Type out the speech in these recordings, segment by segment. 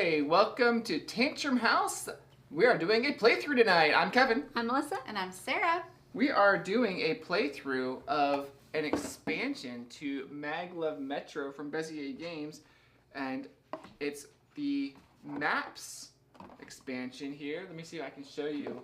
Hey, welcome to Tantrum House. We are doing a playthrough tonight. I'm Kevin. I'm Melissa. And I'm Sarah. We are doing a playthrough of an expansion to Maglev Metro from Bezier Games, and it's the Maps expansion here. Let me see if I can show you.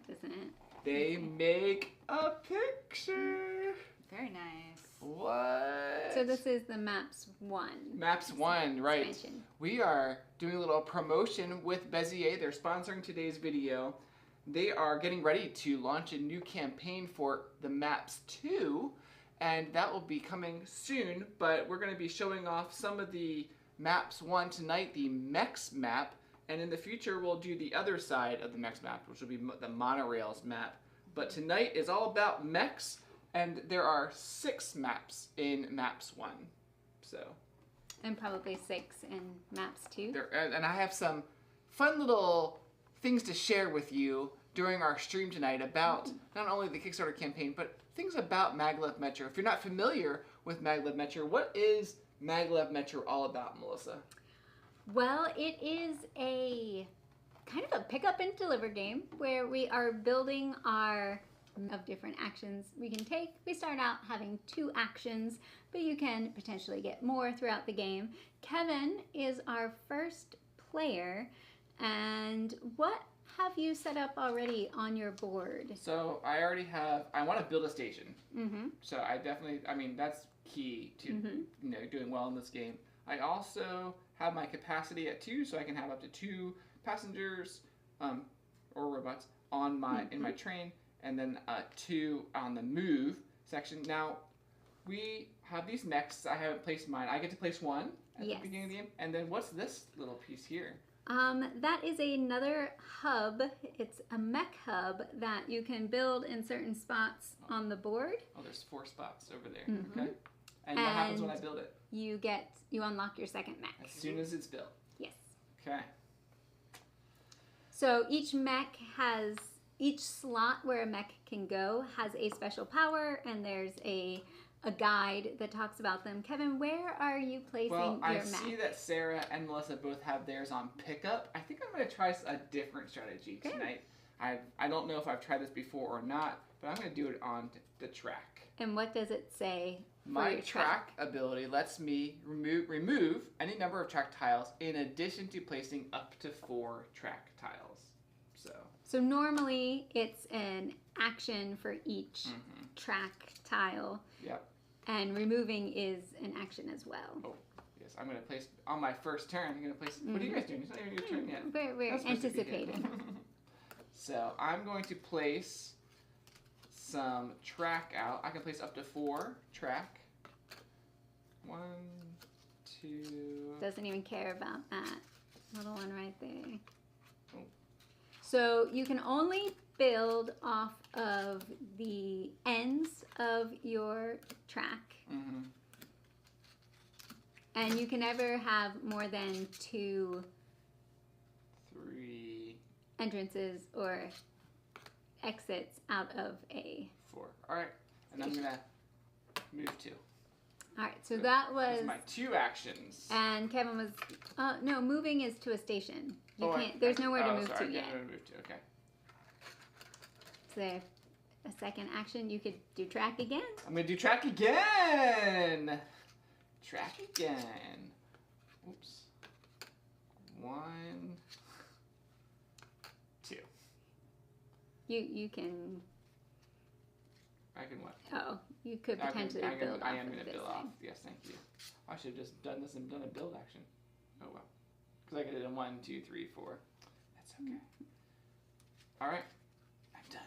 Doesn't it? They make a picture. Very nice. What? So this is the Maps 1. Maps 1, right. Expansion. We are doing a little promotion with Bezier. They're sponsoring today's video. They are getting ready to launch a new campaign for the Maps 2, and that will be coming soon, but we're going to be showing off some of the Maps 1 tonight, the Mechs map, and in the future we'll do the other side of the Mechs map, which will be the monorails map. But tonight is all about Mechs, and there are 6 maps in Maps 1. So, And probably 6 in Maps 2. and I have some fun little things to share with you during our stream tonight about not only the Kickstarter campaign, but things about Maglev Metro. If you're not familiar with Maglev Metro, what is Maglev Metro all about, Melissa? Well, it is a kind of a pick up and deliver game where we are building our of different actions we can take. We start out having 2 actions, but you can potentially get more throughout the game. Kevin is our first player, and what have you set up already on your board? So I already have, I want to build a station. Mm-hmm. So I definitely, that's key to doing well in this game. I also have my capacity at 2, so I can have up to 2 passengers or robots on my in my train, and then 2 on the move section. Now, we have these mechs. I haven't placed mine. I get to place 1 at the beginning of the game. And then what's this little piece here? That is another hub. It's a mech hub that you can build in certain spots on the board. Oh, there's 4 spots over there. Mm-hmm. Okay. And what happens when I build it? You unlock your second mech. As soon as it's built. Yes. Okay. So each mech has, each slot where a mech can go has a special power, and there's a guide that talks about them. Kevin, where are you placing your mech? I see that Sarah and Melissa both have theirs on pickup. I think I'm going to try a different strategy tonight. I don't know if I've tried this before or not, but I'm going to do it on the track. And what does it say? My track ability lets me remove any number of track tiles in addition to placing up to 4 track tiles. So normally it's an action for each track tile. Yep. And removing is an action as well. Oh, yes. I'm going to place, on my first turn, I'm going to place, what are you guys doing? It's not even your turn yet. We're anticipating. So I'm going to place some track out. I can place up to 4 track. 1, 2. Doesn't even care about that little one right there. Oh. So you can only build off of the ends of your track. Mm-hmm. And you can never have more than 2 3 entrances or exits out of a 4. All right. And I'm going to move 2. All right, so that was my 2 actions. And Kevin was, no, moving is to a station. You can't, there's nowhere to move to yet. Nowhere to move to, okay. So a second action, you could do track again. I'm going to do track again. Track again. Oops. 1, 2. You can. I can what? Oh, you could potentially build off I am going to this build off. thing. Yes, thank you. I should have just done this and done a build action. Oh well. Because I could have done 1, 2, 3, 4. That's okay. All right. I'm done.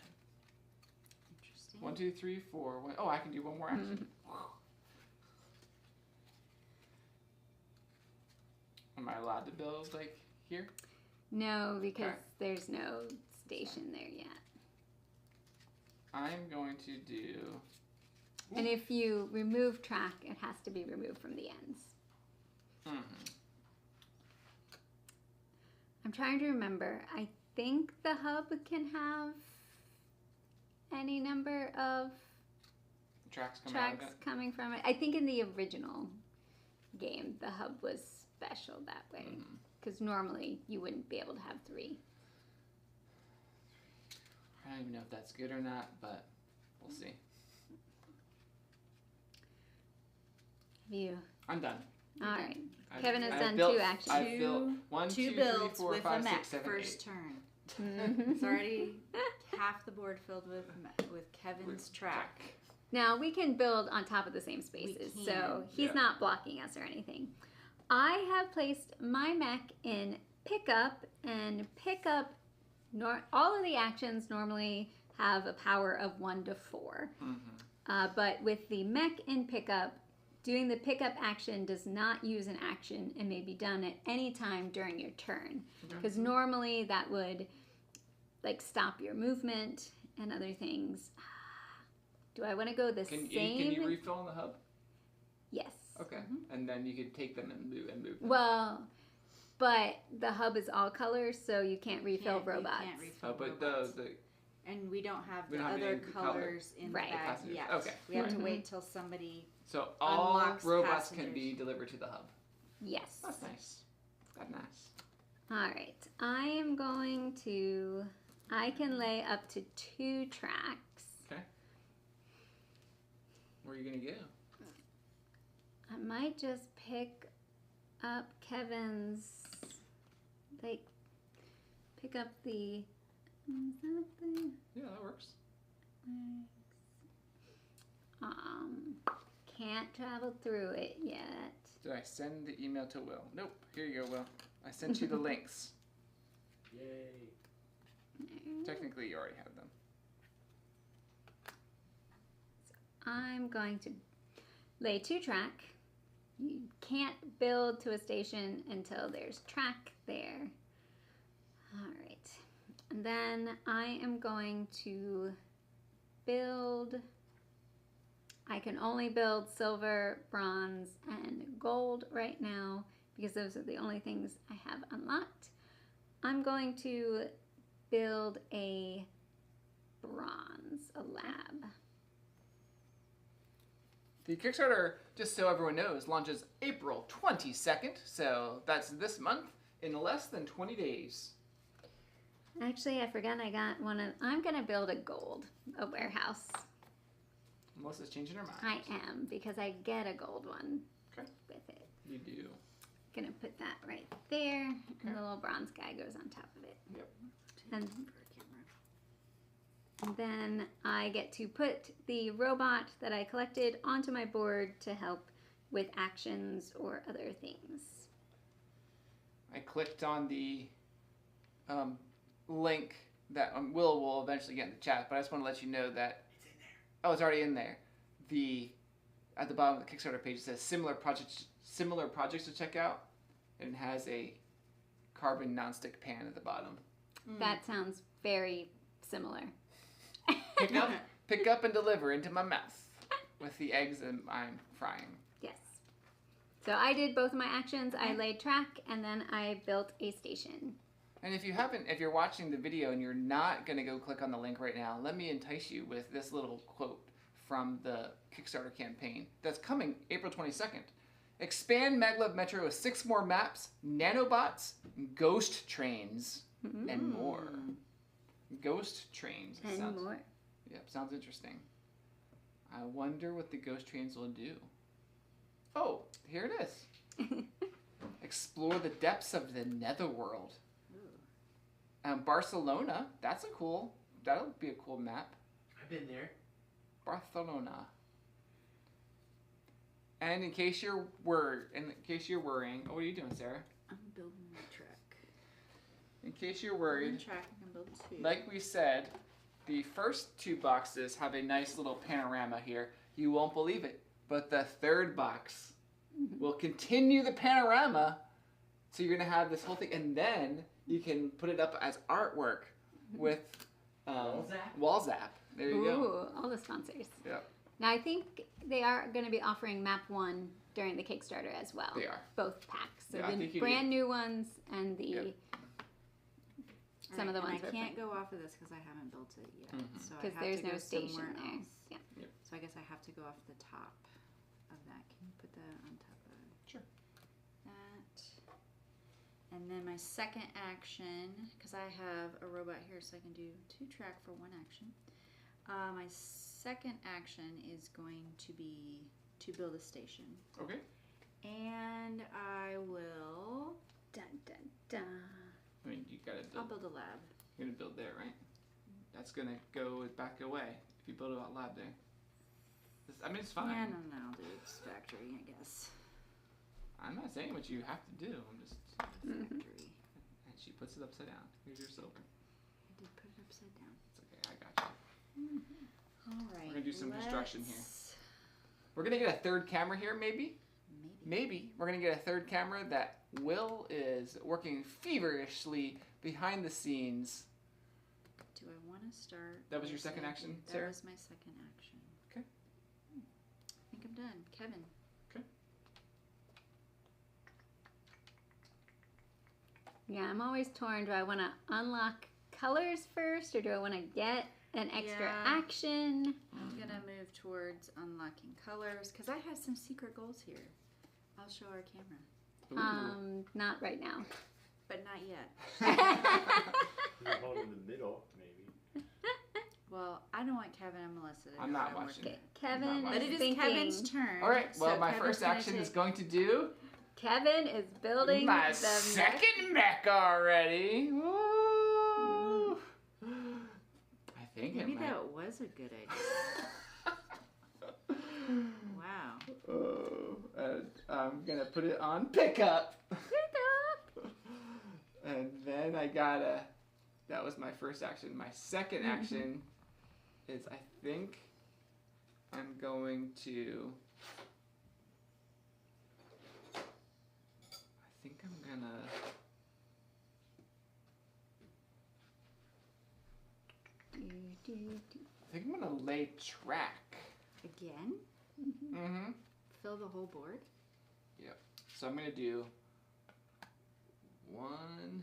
Interesting. 1, 2, 3, 4. Oh, I can do 1 more action. Am I allowed to build like here? No, because there's no station there yet. I'm going to do. And if you remove track, it has to be removed from the ends. I'm trying to remember. I think the hub can have any number of Tracks coming from it. I think in the original game, the hub was special that way. because normally you wouldn't be able to have 3. I don't even know if that's good or not, but we'll see. I'm done. All right. I've- Kevin has I've done built- 2 actions. I've built 1, 2, 3, builds 4, with 5, a 6, mech 7, first 8. turn. It's already half the board filled with Kevin's track. Now we can build on top of the same spaces, We so can, he's yeah. not blocking us or anything. I have placed my mech in pickup, and pickup, all of the actions normally have a power of 1 to 4. But with the mech in pickup, doing the pickup action does not use an action and may be done at any time during your turn. Because normally that would like stop your movement and other things. Do I want to go the Can same? you refill on the hub? Yes. Okay. And then you could take them and move them. Well, but the hub is all colors, so you can't refill robots. You can't refill But robots. the And we don't have We the don't have other any color. colors in Right. the bag Passengers. yet. Okay. We have to Mhm. wait till somebody. so all Unlocks robots can passengers. be delivered to the hub. Yes. That's nice. That's nice. All right. I am going to. I can lay up to 2 tracks. Okay. Where are you gonna go? I might just pick up Kevin's. Like, pick up the. Is that the? Yeah, that works. Can't travel through it yet. Did I send the email to Will? Nope. Here you go, Will. I sent you the links. Yay. Technically, you already have them. I'm going to lay 2 track. You can't build to a station until there's track there. All right. And then I am going to build. I can only build silver, bronze, and gold right now because those are the only things I have unlocked. I'm going to build a bronze, a lab. The Kickstarter, just so everyone knows, launches April 22nd, so that's this month, in less than 20 days. Actually, I forgot I got one of. I'm going to build a warehouse. Melissa's changing her mind. I am, because I get a gold one Okay. with it. You do. Gonna put that right there, Okay. and the little bronze guy goes on top of it. Yep. And then I get to put the robot that I collected onto my board to help with actions or other things. I clicked on the link that Will eventually get in the chat, but I just want to let you know that It's in there. oh, it's already in there. At the bottom of the Kickstarter page it says similar projects to check out, and it has a carbon nonstick pan at the bottom. That sounds very similar. Pick up and deliver into my mouth with the eggs that I'm frying. Yes. So I did both of my actions. I laid track, and then I built a station. And if you're watching the video and you're not going to go click on the link right now, let me entice you with this little quote from the Kickstarter campaign that's coming April 22nd. Expand Maglev Metro with 6 more maps, nanobots, ghost trains, and more. Ghost trains. And more. Yep, sounds interesting. I wonder what the ghost trains will do. Oh, here it is. Explore the depths of the netherworld. Barcelona, that'll be a cool map. I've been there. Barcelona. And in case you're worrying, oh, what are you doing, Sarah? I'm building my track. In case you're One worried, track, I can build 2. like we said, the first 2 boxes have a nice little panorama here. You won't believe it, but the 3rd box will continue the panorama. So you're gonna have this whole thing, and then you can put it up as artwork with Wall Zap. There you go. Ooh, all the sponsors. Yep, Now I think they are going to be offering map 1 during the Kickstarter as well. they are. Both packs. So Yeah, I the think you brand new ones and the Yep. some of the ones I we're can't playing. go off of this because I haven't built it yet. So I Because have there's to no go station somewhere there. else. Yeah. So I guess I have to go off the top of that. Can you put that on top of Sure. that? And then my second action, because I have a robot here, so I can do 2 track for 1 action. My second action is going to be to build a station. Okay. And I will. Dun, dun, dun. I mean, you gotta I'll build. build a lab. You're gonna build there, right? That's gonna go back away if you build a lab there. I mean, it's fine. Yeah, no, I'll do it factory, I guess. I'm not saying what you have to do. I'm just. Factory. And she puts it upside down. Here's your silver. I did put it upside down. It's okay. I got you. All right. We're gonna do some construction here. let's- We're gonna get a third camera here, maybe. Maybe. Maybe we're gonna get a third camera that Will is working feverishly behind the scenes. Do I want to start? That was your Yes, second I action, do. Sarah? That was my second action. Okay. I think I'm done. Kevin. Yeah, I'm always torn. Do I want to unlock colors first, or do I want to get an extra Yeah. action? I'm gonna move towards unlocking colors because I have some secret goals here. I'll show our camera, Ooh. Not right now. but not yet. There's one in the middle, maybe. Well, I don't want Kevin and Melissa to know I'm not what watching. Okay, Not Kevin much. But is it is thinking. Kevin's turn. All right. Well, so my Kevin's first gonna action is take- going to do Kevin is building my the second mech already. Woo! I think Maybe it might. that was a good idea. Wow. Oh, and I'm gonna put it on pickup. And then I gotta. That was my first action. My second action is I think I'm going to. I think I'm gonna. I think I'm gonna lay track. Again? Mm-hmm. Fill the whole board? So I'm gonna do 1,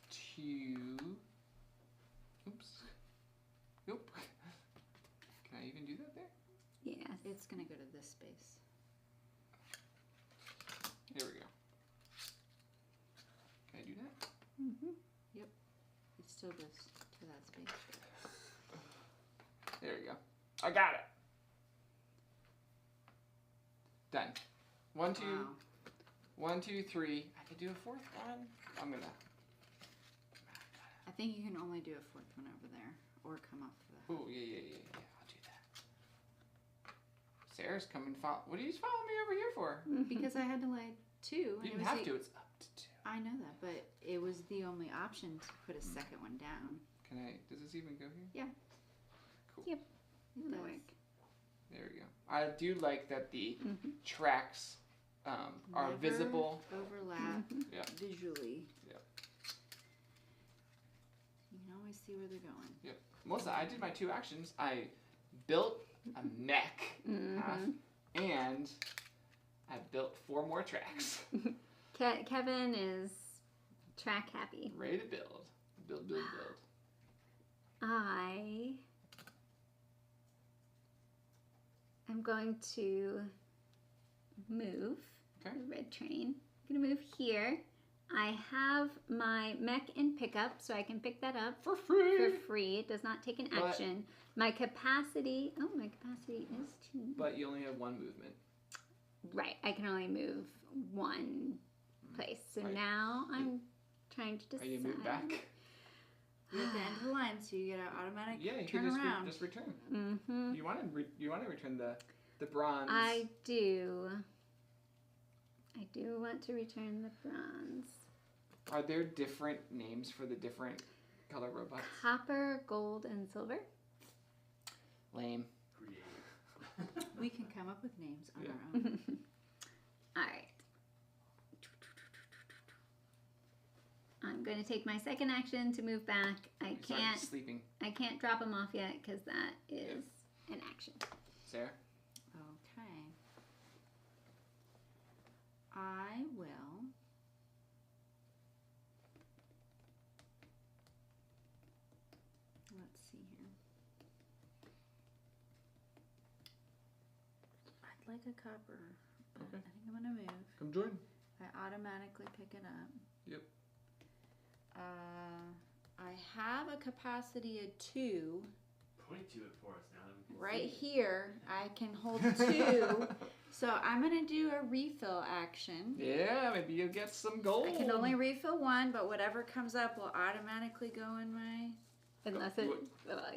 2. Oops. Nope. Can I even do that there? Yes. It's gonna go to this space. There we go. Can I do that? It still goes to that space. There we go. I got it. Done. 1, 2, Wow. 1, 2, 3. I could do a fourth one. I'm gonna. I think you can only do a fourth one over there, or come up for that. Oh yeah. I'll do that. Sarah's coming. What are you following me over here for? Because I had to lay 2. You and it didn't was have the- to. It's up to 2. I know that, but it was the only option to put a second one down. Can I? Does this even go here? Yeah. Cool. Yep. It That'll does. work. There we go. I do like that the Mhm. tracks are Never visible. Overlap Yeah. visually. Yep. You can always see where they're going. Melissa, I did my 2 actions. I built a mech half, and I built 4 more tracks. Kevin is track happy. Ready to build. Build. I am going to move Okay. the red train. I'm going to move here. I have my mech in pickup, so I can pick that up For free. for free. It does not take an But- action. My capacity is 2. But you only have 1 movement. Right, I can only move 1 place. So Right. now I'm trying to decide. Are you moving back? You're at the end of the line, so you get an automatic Yeah, you turn can around. just return. Mm-hmm. You want to return the bronze. I do. I do want to return the bronze. Are there different names for the different color robots? Copper, gold, and silver. Lame. Creative. We can come up with names on Yeah. our own. All right. I'm going to take my second action to move back. I You started can't. sleeping. I can't drop them off yet because that is an action. Sarah? Okay. I will. Let's see here. like a copper, but Okay. I think I'm gonna move. Come join. I automatically pick it up. Yep. I have a capacity of 2. Point to it for us now that we can Right see it. here, I can hold 2. So I'm gonna do a refill action. Yeah, maybe you'll get some gold. I can only refill 1, but whatever comes up will automatically go in my. Unless it.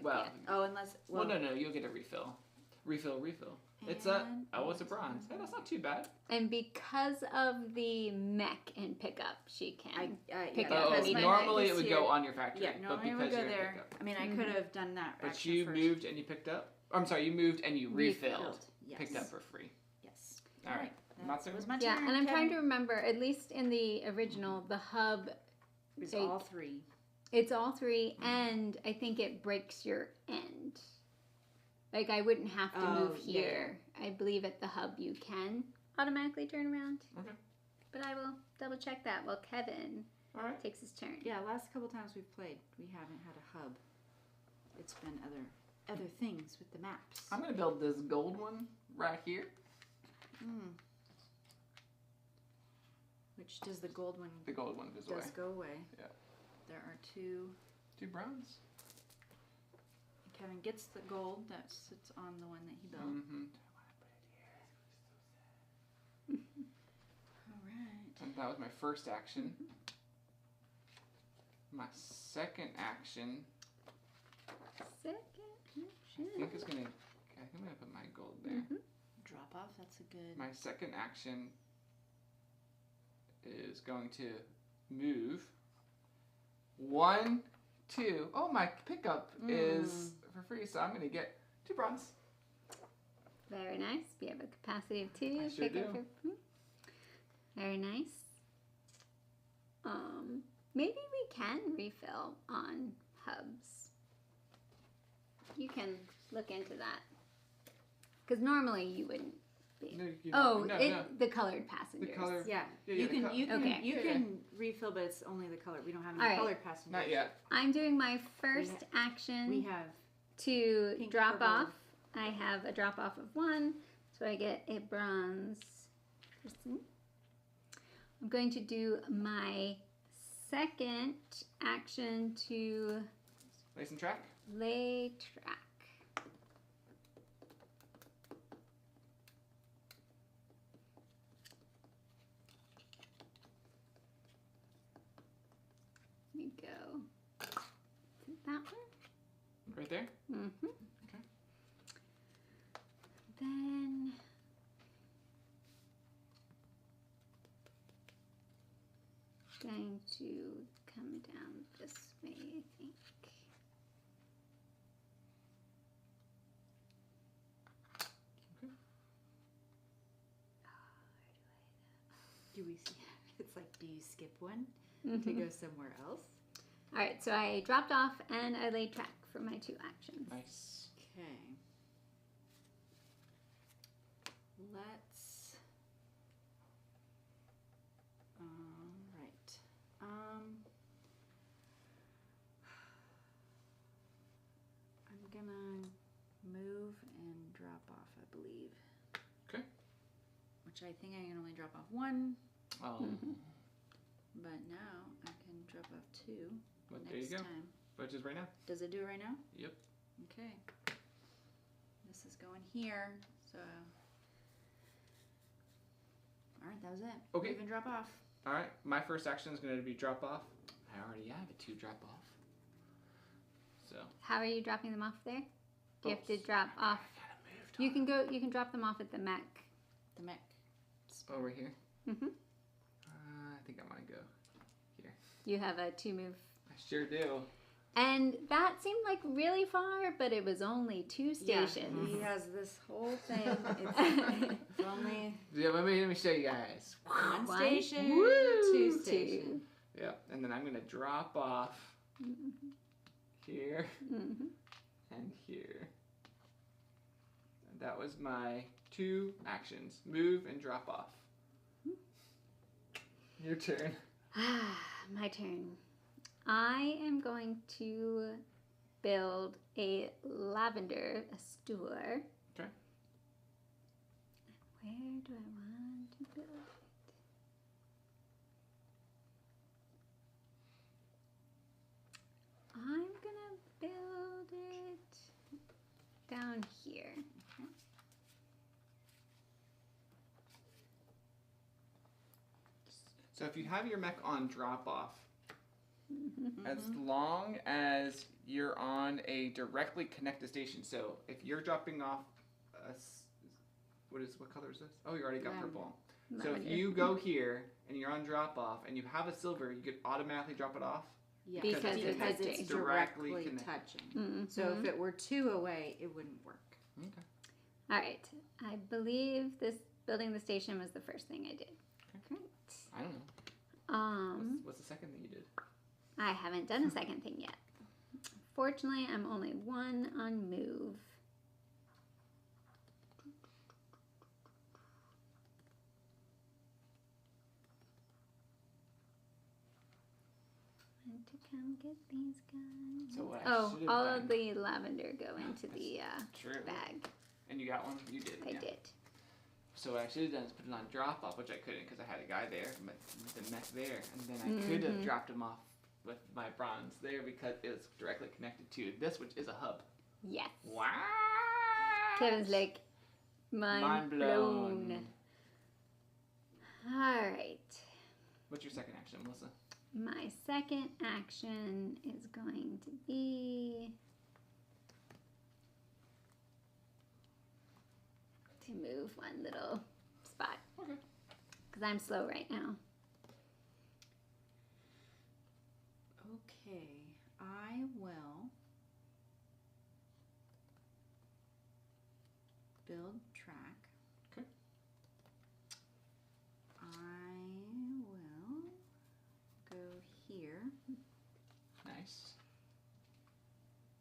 Well, Oh, unless. well, no, you'll get a refill. Refill. It's it's a bronze. Hey, that's not too bad. And because of the mech and pickup, she can. Pick yeah, up because any my normally mech it is would here. go on your factory. Yeah, but normally it would because go you're there. pickup. I mean, I could have done that. But action you first. moved and you picked up. I'm sorry, you moved and you refilled. Yes. Picked up for free. Yes. All right. That Matsu? was my Yeah, turn. and I'm trying to Kevin. remember, at least in the original, the hub, It's like- all 3. it's all 3, and I think it breaks your end. Like, I wouldn't have to move yeah, here. I believe at the hub you can automatically turn around. Okay. But I will double check that while Kevin All right. takes his turn. Yeah, last couple times we've played, we haven't had a hub. It's been other things with the maps. I'm gonna build this gold one right here. Which does the gold one The gold one goes away. does go away. Yeah. There are 2. 2 bronze. Kevin gets the gold that sits on the one that he built. Mm-hmm. All right. And that was my first action. My second action, Second I think is gonna. I think I'm gonna put my gold there. Drop off. That's a good. My second action is going to move 1, 2. Oh, my pickup is for free, so I'm gonna get 2 bronze. Very nice. We have a capacity of 2. I sure Pick up do. Very nice. Maybe we can refill on hubs. You can look into that. Because normally you wouldn't be. No, The colored passengers. The color. Yeah, Yeah, you the can co- you can Okay. you Yeah, can refill, but it's only the color. We don't have any All right. colored passengers. Not yet. I'm doing my first action We have to pink, drop purple. off. I have a drop off of 1, so I get a bronze person. I'm going to do my second action to Lace and track. lay track. There you go. Is it that one? Right there. Mm-hmm. Okay. Then going to come down this way, I think. Okay. do we see? It's like, do you skip one to Mhm. go somewhere else? All right, so I dropped off and I laid track for my 2 actions. Nice. Okay. Let's. Right. I'm gonna move and drop off, I believe. Okay. Which I think I can only drop off 1, Oh. Mhm. but now I can drop off 2 Well, next there you go. time. But just right now. Does it do it right now? Yep. Okay. This is going here, so. Alright, that was it. Okay. Move and drop off. All right. My first action is going to be drop off. I already have a 2 drop off. So. How are you dropping them off there? Do you have to Oops. drop off? I gotta move. You can go. You can drop them off at the mech. The mech. Over here. Mm-hmm. I think I might go here. You have a 2 move. I sure do. And that seemed like really far, but it was only 2 stations. Yeah, he has this whole thing. It's only Yeah, let me show you guys. one One. station, Woo! 2 stations. Yeah, and then I'm gonna drop off here Mm-hmm. and here. And that was my 2 actions: move and drop off. Your turn. My turn. I am going to build a lavender, a store. Okay. do I want to build it? I'm gonna build it down here. So if you have your mech on drop off, as long as you're on a directly connected station, so if you're dropping off, what color is this? Oh, you already got purple. So if Lavender. you go here and you're on drop off and you have a silver, you could automatically drop it off. Yeah, Because it's it's directly directly connected. touching. So if it were 2 away, it wouldn't work. Okay. All right. I believe this building the station was the first thing I did. Great. I don't know. What's the second thing you did? I haven't done a second thing yet. Fortunately, I'm only 1 on move. Want to come get these guys? So what I should have all done, of the lavender go into the true. bag. And you got one? You did. I yeah. did. So what I should have done is put it on drop off, which I couldn't because I had a guy there, the mech there, and then I could have dropped him off with my bronze there because it was directly connected to this, which is a hub. Yes. Wow. Kevin's like, mind blown. All right. What's your second action, Melissa? My second action is going to be to move 1 little spot. Okay. Because I'm slow right now. Okay, I will build track. Okay. I will go here, Nice.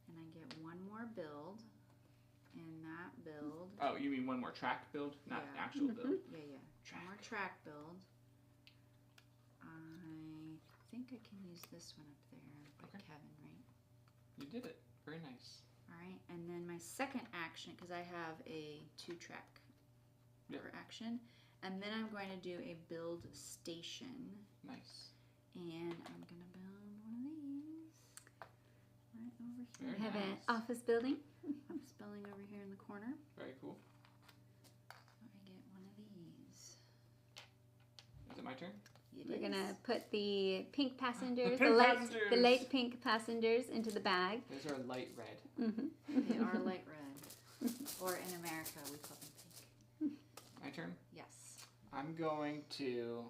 and I get 1 more build, and that build, Oh, you mean 1 more track build, not Yeah. actual build? yeah, Track. 1 more track build. I think I can use this one up there by Okay. Kevin, right? You did it. Very nice. All right, and then my second action, because I have a 2-track Yep. per action, and then I'm going to do a build station, Nice. and I'm going to build one of these right over Very We here. have an nice. office building. I'm spelling over here in the corner. Very cool. I get one of these. Is it my turn? It We're is. gonna put the pink passengers, pink the passengers. light pink passengers into the bag. Those are light red. They are light red, or in America we call them pink. My turn? Yes. I'm going to,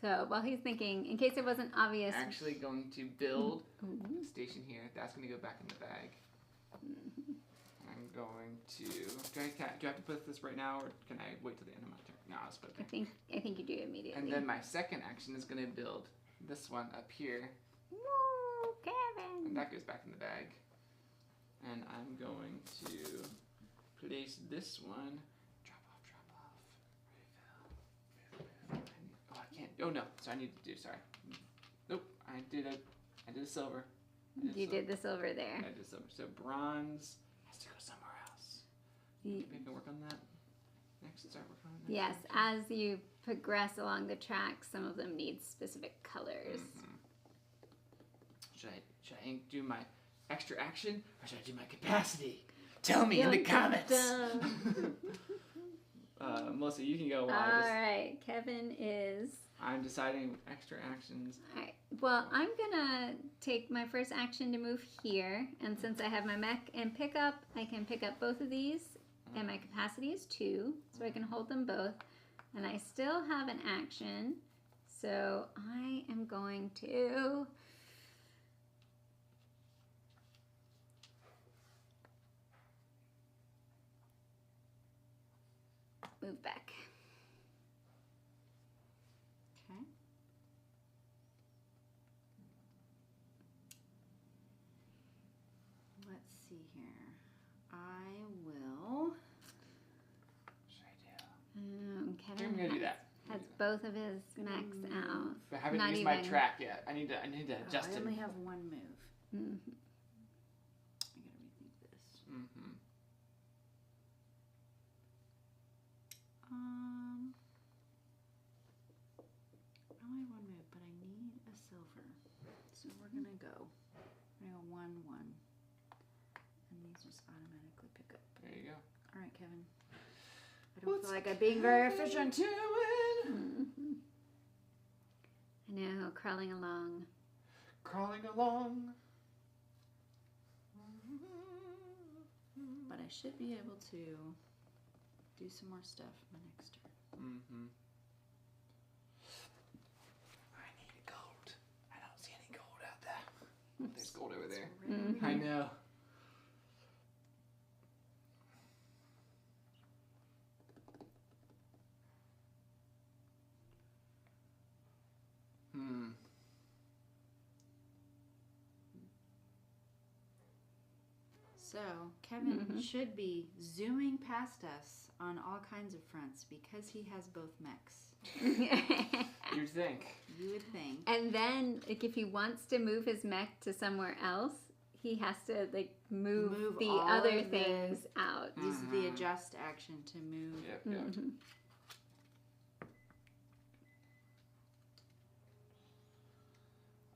So while he's thinking, in case it wasn't obvious, actually going to build Ooh. a station here. That's going to go back in the bag. I'm going to. Do I have to put this right now, or can I wait till the end of my turn? No, I'll just put it I there. think you do immediately. And then my second action is going to build this one up here, Woo, Kevin. and that goes back in the bag. And I'm going to place this one. Drop off. Refill. Oh, I can't. Oh no. So I need to do. Sorry. Nope. I did a silver. You did the silver there. I did silver. So bronze has to go somewhere else. Maybe I can work on that next. Start working on it next. Yes, time. as you progress along the track, some of them need specific colors. Should I do my extra action or should I do my capacity? Tell me in the comments. Melissa, you can go while All right, Kevin is. I'm deciding extra actions. All right. Well, I'm gonna take my first action to move here, and since I have my mech and pickup, I can pick up both of these, and my capacity is 2, so I can hold them both. And I still have an action, so I am going to move back. Okay. Let's see here. I will. Should I do? Kevin I'm gonna do that. has both of his mechs out. But I haven't Not used my even- track yet. I need to adjust I it. only have 1 move. Mhm. I gotta rethink this. Mm-hmm. 1. And these just automatically pick up. There you go. All right, Kevin. I don't feel like I'm being very efficient. Mhm. I know, crawling along. Crawling along. But I should be able to do some more stuff my next turn. Mm-hmm. I need gold. I don't see any gold out there. There's gold over there. Mhm. I know. So, Kevin Mhm. should be zooming past us on all kinds of fronts because he has both mechs. You'd think. You would think. And then, like, if he wants to move his mech to somewhere else, he has to like move the all other of the- things out. Use the adjust action to move. Yep. Mhm.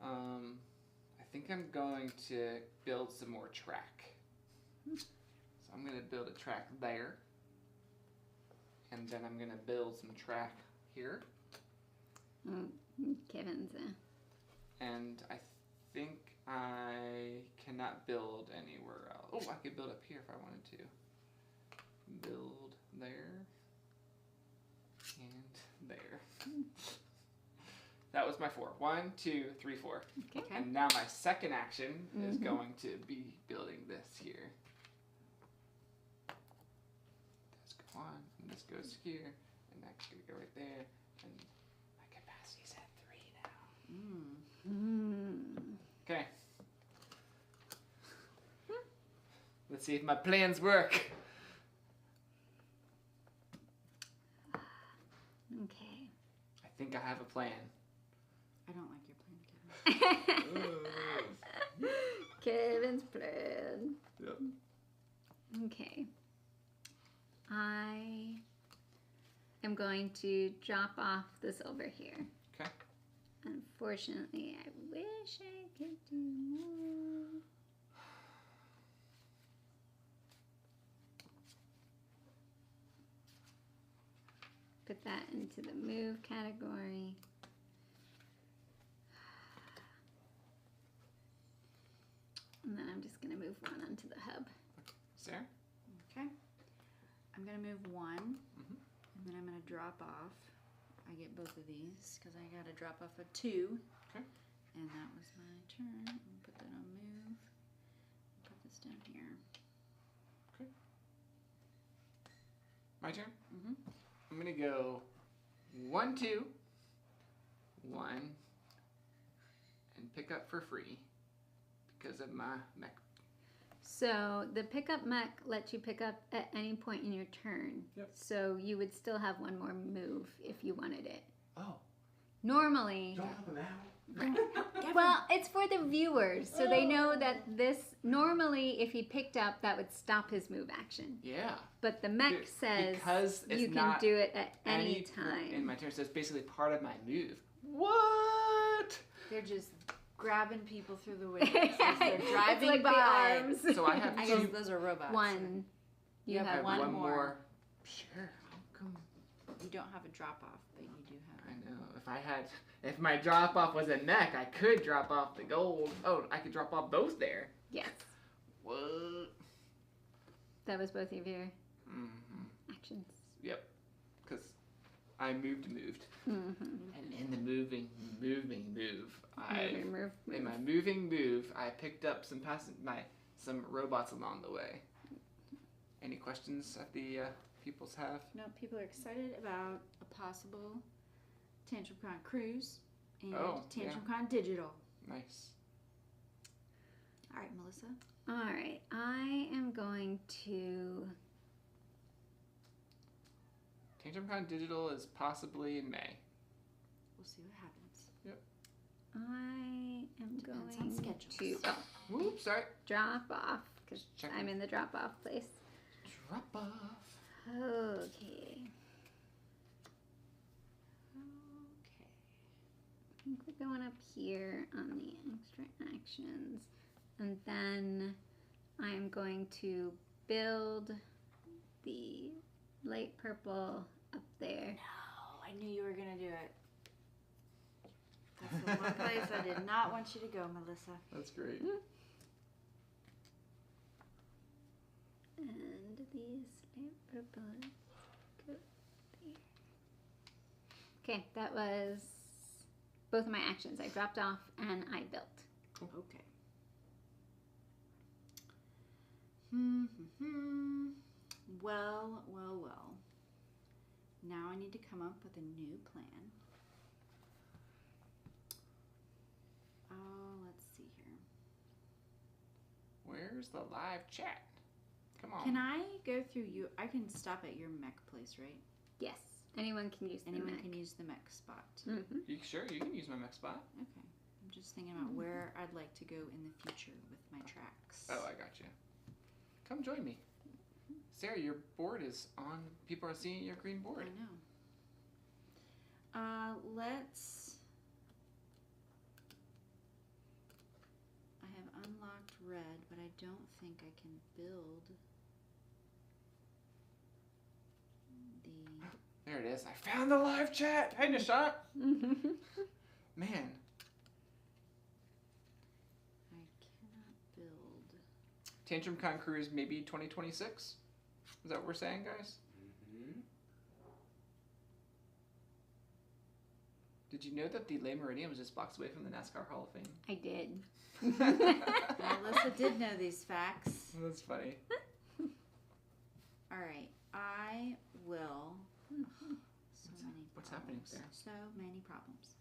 I think I'm going to build some more track. So I'm going to build a track there. And then I'm going to build some track here. Kevin's And I think I cannot build anywhere else. Oh, I could build up here if I wanted to. Build there. And there. That was my 4. 1, 2, 3, 4. Okay. And now my second action is Mhm. going to be building this here. This go on, and this goes here, and that's going to go right there. And my capacity's at 3 now. Mm. Okay. Let's see if my plans work. Okay. I think I have a plan. I don't like your plan, Kevin. Kevin's plan. Yep. Okay. I am going to drop off the silver here. Okay. Unfortunately, I wish I could do more. Put that into the move category. And then I'm just going to move 1 onto the hub. Sarah? Okay. I'm going to move 1, Mhm. and then I'm going to drop off. I get both of these because I got to drop off a 2. Okay. And that was my turn. I'm going to put that on move. Put this down here. My turn? Mhm. I'm going to go 1, 2, 1, and pick up for free because of my mech. So the pickup mech lets you pick up at any point in your turn. Yep. So you would still have 1 more move if you wanted it. Oh. Normally, Don't have them out. well, it's for the viewers, so they know that this, normally if he picked up, that would stop his move action. Yeah. But the mech Be- says because it's you can not do it at any point time. in my turn, so it's basically part of my move. What? They're just grabbing people through the windows as they're It's driving like the by. arms. So I have I two. guess those are robots. 1. You I have have 1 more. Sure. How come? You don't have a drop off, but you do have. I know. If my drop off was a mech, I could drop off the gold. Oh, I could drop off both there. Yes. What? That was both of your Mm-hmm. actions. Yep. Because I moved. Mm-hmm. And in the moving move, Move. in my moving move, I picked up some robots along the way. Any questions that the peoples have? No, people are excited about a possible TantrumCon cruise and Oh, yeah. TantrumCon digital. Nice. All right, Melissa. All right, I am going to. TantrumCon Digital is possibly in May. We'll see what happens. I am Depends on going schedules. to Whoops, sorry. drop off because Check I'm it. in the drop off place. Drop off. Okay. Okay. I think we're going up here on the extra actions. And then I'm going to build the light purple up there. No, I knew you were gonna do it. That's the one place I did not want you to go, Melissa. That's great. And these light purple go there. Okay, that was both of my actions. I dropped off and I built. Okay. Well. Now I need to come up with a new plan. Let's see here. Where's the live chat? Come on. Can I go through you? I can stop at your mech place, right? Yes, anyone can use Anyone the mech. can use the mech spot. Sure, you can use my mech spot. Okay. I'm just thinking about where I'd like to go in the future with my tracks. Oh, I got you. Come join me. Sarah, your board is on. People are seeing your green board. I know. Let's. I have unlocked red, but I don't think I can build the. There it is. I found the live chat. Hey, Nishant. Man. I cannot build. Tantrum Con Cruise maybe 2026? Is that what we're saying, guys? Mm-hmm. Did you know that the Le Meridian was just blocks away from the NASCAR Hall of Fame? I did. Melissa did know these facts. That's funny. All right, I will. What's happening there? So many problems.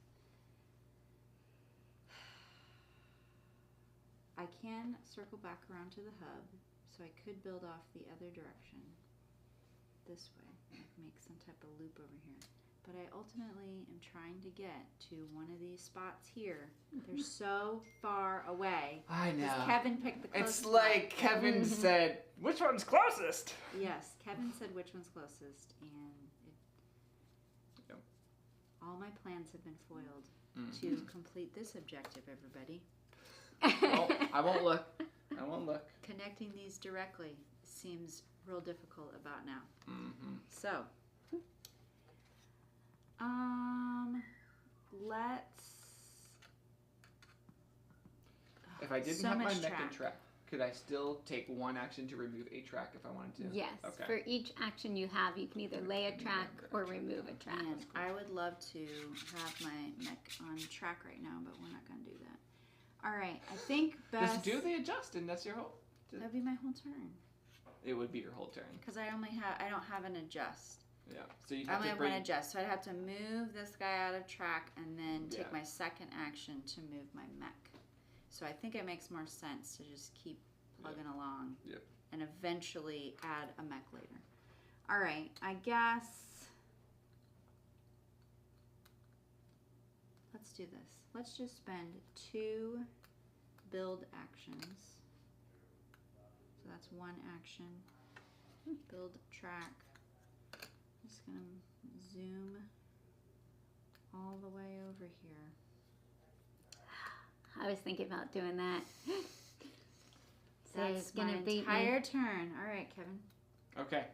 I can circle back around to the hub, so I could build off the other direction this way. Like make some type of loop over here. But I ultimately am trying to get to one of these spots here. They're so far away. I know. Because Kevin picked the closest It's like Kevin said, which one's closest? Yes, Kevin said which one's closest, and Yep. all my plans have been foiled to complete this objective, everybody. Well, I won't look. I won't look. Connecting these directly seems real difficult about now. Mm-hmm. So, let's. If I didn't So have my much mech track. and track, could I still take one action to remove a track if I wanted to? Yes, Okay. for each action you have, you can either lay a track or remove a track. And I would love to have my mech on track right now, but we're not going to do that. All right, I think best. Just do the adjust, and that's your whole. That'd be my whole turn. It would be your whole turn. Because I don't have an adjust. Yeah. So you I have only to have bring. one adjust, so I'd have to move this guy out of track and then take Yeah. my second action to move my mech. So I think it makes more sense to just keep plugging along Yep. and eventually add a mech later. All right, I guess let's do this. Let's just spend 2 build actions. So that's one action. Build track. Just gonna zoom all the way over here. I was thinking about doing that. So That's it's gonna my beat entire me. turn. All right, Kevin. Okay.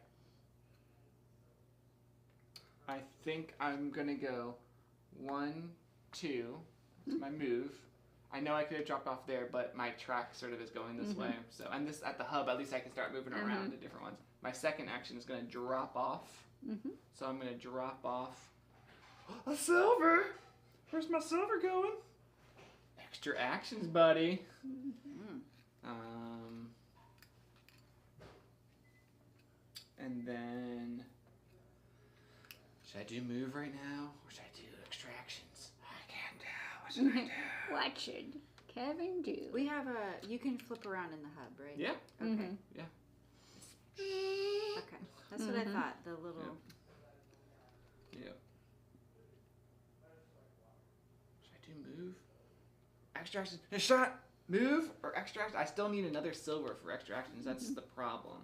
I think I'm gonna go 1, 2. That's my move. I know I could have dropped off there, but my track sort of is going this way. So, and this at the hub, at least I can start moving around to different ones. My second action is gonna drop off. So I'm gonna drop off a silver. Where's my silver going? Extra actions, buddy. And then, should I do move right now, or should I do extractions? I can't tell. What should I do? What should Kevin do? We have you can flip around in the hub, right? Yeah. Okay. Yeah. Okay. That's what I thought. The little. Yeah. Should I do move? Extractions. A shot. Move or extract? I still need another silver for extractions. That's the problem.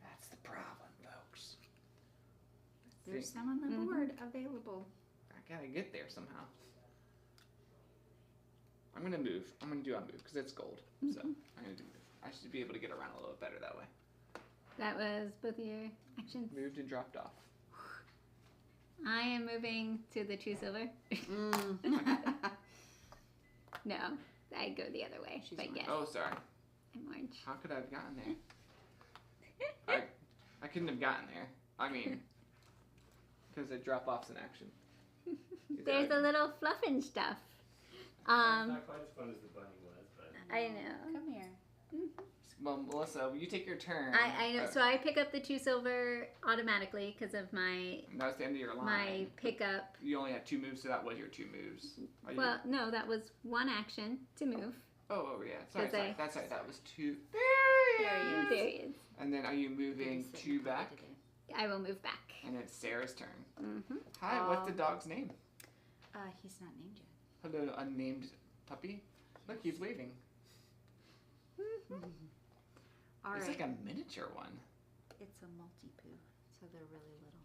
That's the problem, folks. There's some on the board available. I gotta get there somehow. I'm gonna move. I'm gonna do a move because it's gold. So I'm gonna do move. I should be able to get around a little better that way. That was both of your actions. Moved and dropped off. I am moving to the 2 silver. No, I go the other way. She's but orange. yes, Oh, sorry. I'm orange. How could I have gotten there? I couldn't have gotten there. I mean, because the drop off's an action. There's a little fluff and stuff. It's not quite as fun as the bunny was, but I know. Come here. Well, Melissa, you take your turn. I know. So I pick up the 2 silver automatically because of my That's the end of your line. my pickup. You only had 2 moves, so that was your 2 moves. Are you- Well, no, that was 1 action to move. oh yeah. Sorry, 'cause sorry. I- That's right. That was 2. There he is. And then are you moving Babysitting 2 puppy back? today. I will move back. And it's Sarah's turn. Mm-hmm. Hi, what's the dog's name? He's not named yet. Hello, unnamed puppy. Look, he's waving. All It's right. like a miniature one. It's a multi-poo, so they're really little.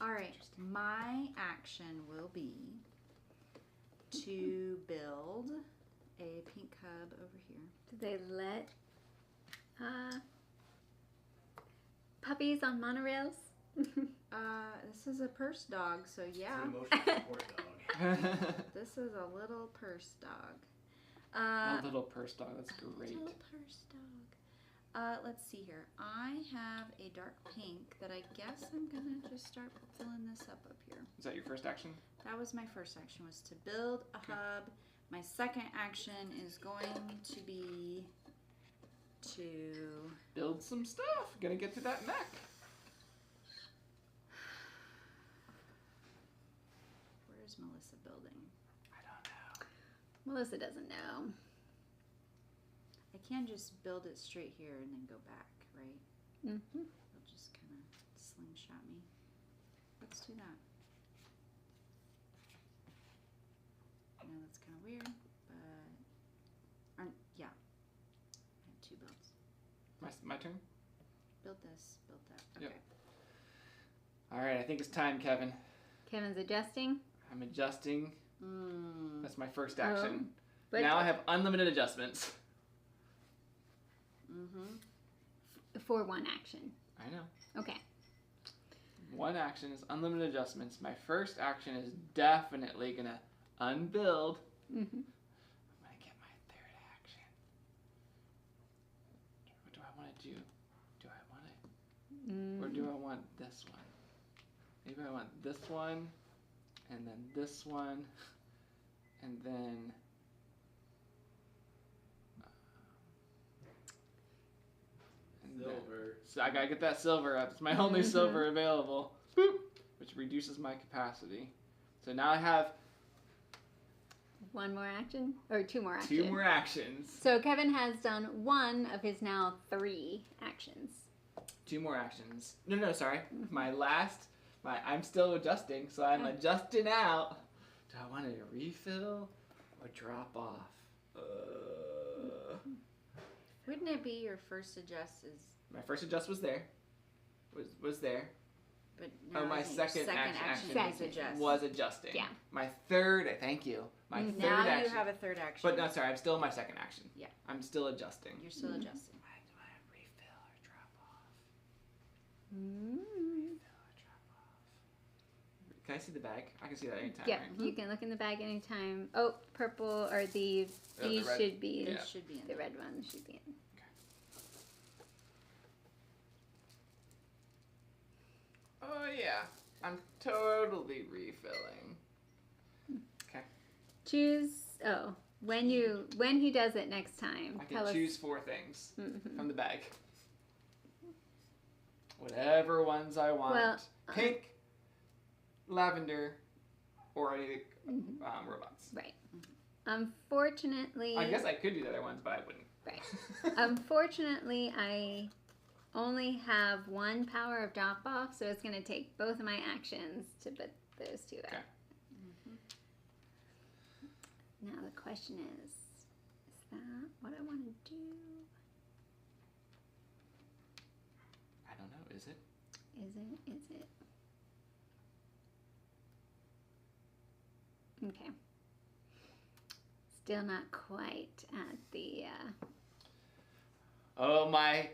All right. My action will be to build a pink cub over here. Do they let puppies on monorails? This is a purse dog, so yeah. it's an emotional support dog. This is a little purse dog. A little purse dog. That's great. Little purse dog. Let's see here. I have a dark pink that I guess I'm gonna just start filling this up here. Is that your first action? That was my first action, was to build a hub. My second action is going to be to Build some stuff. Gonna get to that mech. where's Melissa building? I don't know. Melissa doesn't know. I can just build it straight here and then go back, right? Mm-hmm. It'll just kind of slingshot me. Let's do that. I know that's kind of weird, but yeah. I have 2 builds. My turn? Build this, build that. Okay. Yep. All right, I think it's time, Kevin. Kevin's adjusting. I'm adjusting. Mm. That's my first action. But Now I have unlimited adjustments. Mm-hmm. for 1 action. I know. Okay. 1 action is unlimited adjustments. My first action is definitely gonna unbuild. Mm-hmm. I'm gonna get my 3rd action. What do I want to do? Do I want it, or do I want this one? Maybe I want this one, and then this one, and then. Silver. So I gotta get that silver up. It's my only silver available. Boop! Which reduces my capacity. So now I have 1 more action? Or 2 more actions? 2 more actions. So Kevin has done 1 of his now 3 actions. 2 more actions. No, sorry. I'm still adjusting, so I'm adjusting out. Do I want to refill or drop off? Wouldn't it be your first adjust is? My first adjust was there. Was there. But Oh, now my I think your second action is adjust. was adjusting. Yeah. My 3rd, thank you. My 3rd Now you action. have a 3rd action. But no, sorry, I'm still in my 2nd action. Yeah. I'm still adjusting. You're still adjusting. Do I refill or drop off? Mm. Refill or drop off? Can I see the bag? I can see that anytime, Yeah, right? you can look in the bag anytime. Oh, purple, or these Oh, the red. should be, Yeah. It should be in the there. red one should be in. Oh yeah, I'm totally refilling. Okay, Choose, when he does it next time, I tell can us. choose 4 things Mhm. from the bag. Whatever ones I want. Well, Pink, lavender, or any Mhm. robots. Right. Unfortunately, I guess I could do the other ones, but I wouldn't. right. Unfortunately, I only have 1 power of drop off, so it's going to take both of my actions to put those 2 Okay. out. Now the question is that what I want to do? I don't know, is it? Is it? Okay. Still not quite at the. Oh my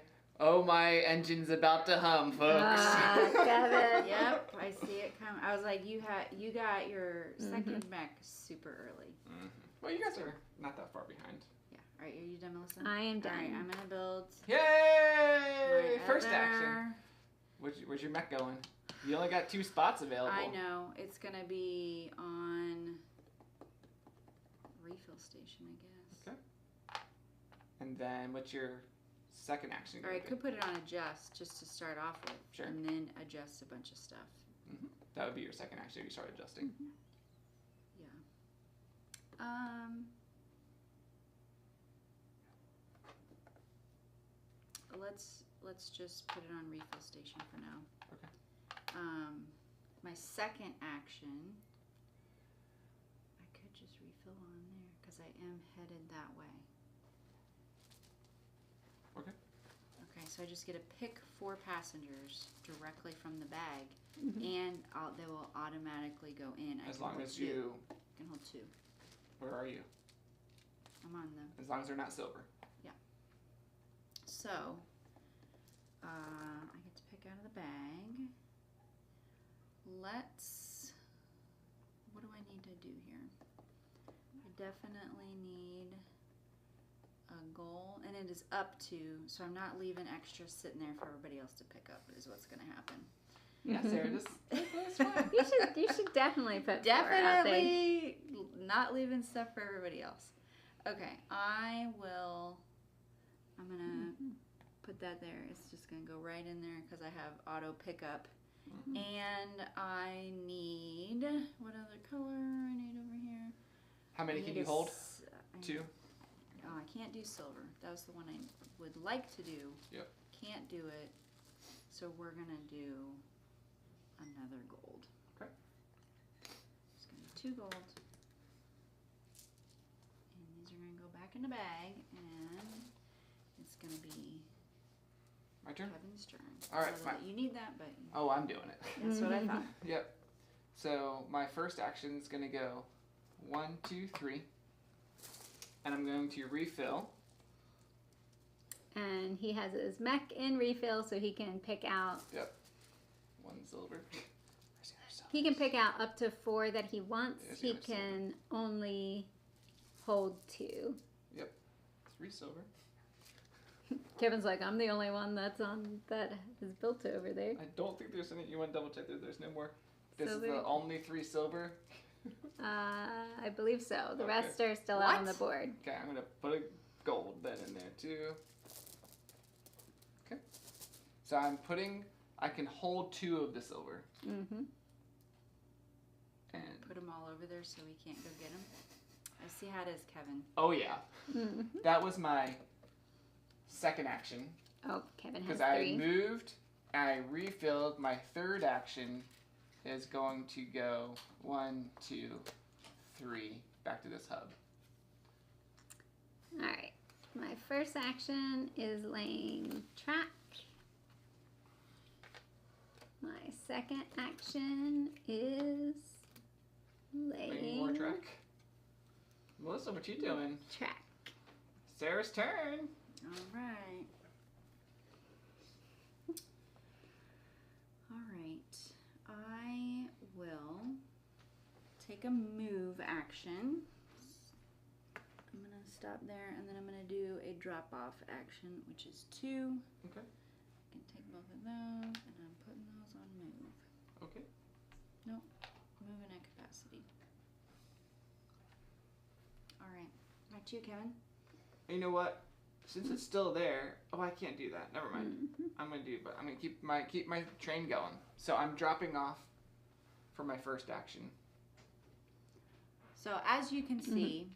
engine's about to hum, folks. Kevin. Yep, I see it come. I was like, you got your second mech super early. Well, you guys are not that far behind. Yeah. All right, are you done, Melissa? I am done. All right, I'm gonna build. Yay! my First other- action. Where's your mech going? You only got 2 spots available. I know. It's gonna be on refill station, I guess. Okay. And then what's your second action Or gonna I be? could put it on adjust just to start off with. Sure. And then adjust a bunch of stuff. That would be your second action if you start adjusting. Yeah. Let's just put it on refill station for now. Okay. My second action, I could just refill on there because I am headed that way. Okay. Okay, so I just get to pick 4 passengers directly from the bag, Mhm. and they will automatically go in. I As can long hold as 2. you. I can hold 2. Where are you? I'm on them. As long as they're not silver. So, I get to pick out of the bag. What do I need to do here? I definitely need a goal, and it is up to, so I'm not leaving extra sitting there for everybody else to pick up, is what's going to happen. Yeah, Sarah, just it's fine. You should definitely put 4 out there. Definitely not leaving stuff for everybody else. Okay, I'm gonna put that there. It's just gonna go right in there because I have auto pickup. And I need, what other color I need over here? How many I can need you hold? 2. 2? Oh, I can't do silver. That was the one I would like to do. Yep. Can't do it. So we're gonna do another gold. Okay. It's gonna be 2 gold. And these are gonna go back in the bag, and it's gonna be My turn? Kevin's turn. All right, So fine. you need that, but Oh, I'm doing it. that's what I thought. Yep. So my first action is going to go 1, 2, 3. And I'm going to refill. And he has his mech in refill, so he can pick out. 1 silver. Where's the other silver? He can pick out up to 4 that he wants. There's the He other silver. can only hold 2. 3 silver. Kevin's like, I'm the only one that is built over there. I don't think there's any. You want to double check that there's no more? This is Silver? the only 3 silver. I believe so. The Okay. rest are still out on the What? board. Okay, I'm going to put a gold then in there too. Okay. So I can hold 2 of the silver. Mm-hmm. And, Put them all over there so we can't go get them. I see how it is, Kevin. oh yeah. Mm-hmm. That was my second action. Oh, Kevin has Because I 3. moved and I refilled. My third action is going to go 1, 2, 3 back to this hub. All right. My first action is laying track. My second action is Laying more track. Melissa, what you doing? track. Sarah's turn. All right. All right. I will take a move action. I'm going to stop there, and then I'm going to do a drop-off action, which is 2. Okay. I can take both of those, and I'm putting those on move. Okay. Moving at capacity. All right. Back to you, Kevin. You know what? Since it's still there, oh, I can't do that. Never mind. Mhm. I'm gonna keep my train going. So I'm dropping off for my first action. So as you can see,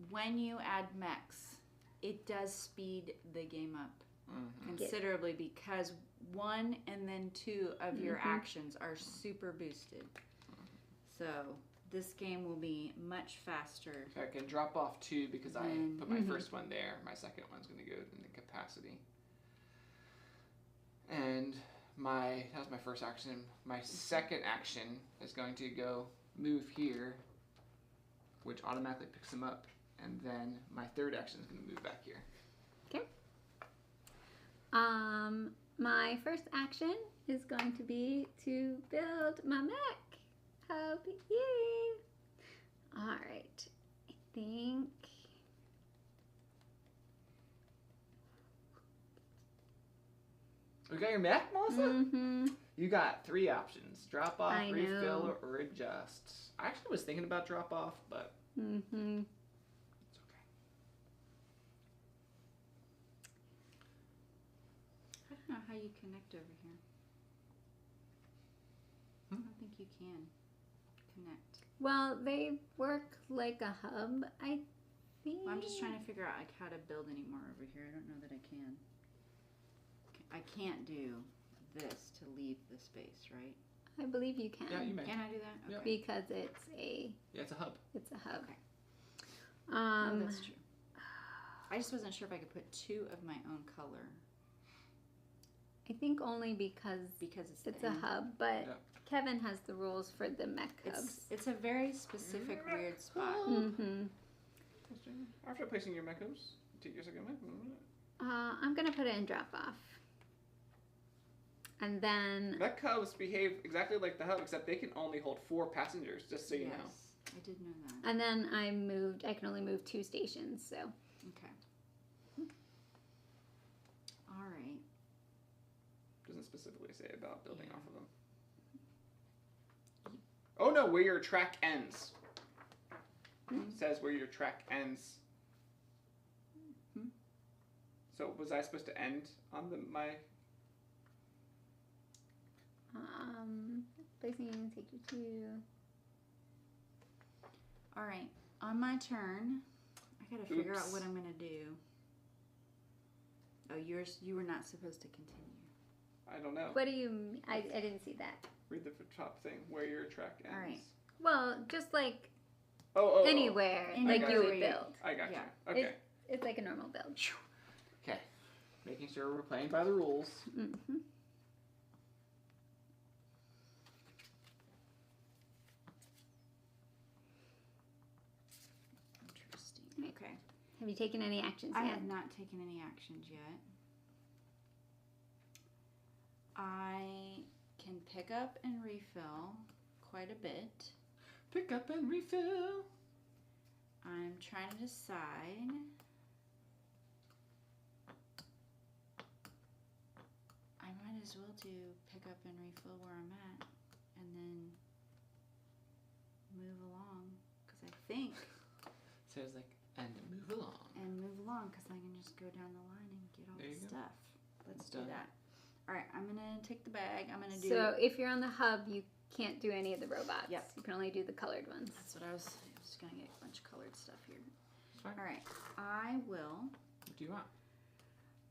when you add mechs, it does speed the game up considerably because 1 and then 2 of your actions are super boosted. So this game will be much faster. So I can drop off 2 because I Then- put my first one there. My second one's gonna go into capacity. And that was my first action. My second action is going to go move here, which automatically picks him up And then my third action is going to move back here. Okay. My first action is going to be to build my mech hub. Yay! All right. I think. We got your mech, Melissa? Mm-hmm. You got 3 options. Drop off, I refill, know. or adjust. I actually was thinking about drop off, but Mm-hmm. it's okay. I don't know how you connect over here. I don't think you can connect. Well, they work like a hub, I think. Well, I'm just trying to figure out like how to build any more over here. I don't know that I can. I can't do this to leave the space, right? I believe you can. Yeah, you may. Can I do that? Yeah. Okay. Because it's a Yeah, it's a hub. hub. Okay. No, that's true. I just wasn't sure if I could put 2 of my own color I think only because it's it's the a end. hub, but Yeah. Kevin has the rules for the mech hubs. It's a very specific weird spot. Mm-hmm. After placing your mechos, take your second mech. I'm gonna put it in drop off, and then Mech hubs behave exactly like the hub, except they can only hold 4 passengers, just so you know. I did know that. I can only move 2 stations, so Okay. All right. Doesn't specifically say about building off of them. Oh no, where your track ends. It says where your track ends. So was I supposed to end on my? placing take you to. All right. On my turn, I gotta figure out Oops. what I'm gonna do. Oh, you were not supposed to continue. I don't know. What do you? I didn't see that. Read the top thing. Where your track ends. All right. Well, just like Oh. anywhere, I like got you you. would build. I got Yeah. you. Okay. It's like a normal build. Okay. Making sure we're playing by the rules. Mm-hmm. Interesting. Right. Okay. Have you taken any actions I yet? have not taken any actions yet. I can pick up and refill quite a bit. Pick up and refill. I'm trying to decide. I might as well do pick up and refill where I'm at and then move along because I think So it's like, and move along. because I can just go down the line and get all There the you go. stuff. Let's It's do done. that. All right, I'm gonna take the bag. I'm gonna do. So if you're on the hub, you can't do any of the robots. Yep. You can only do the colored ones. That's what I was just gonna get a bunch of colored stuff here. It's fine. All right, I will. What do you want?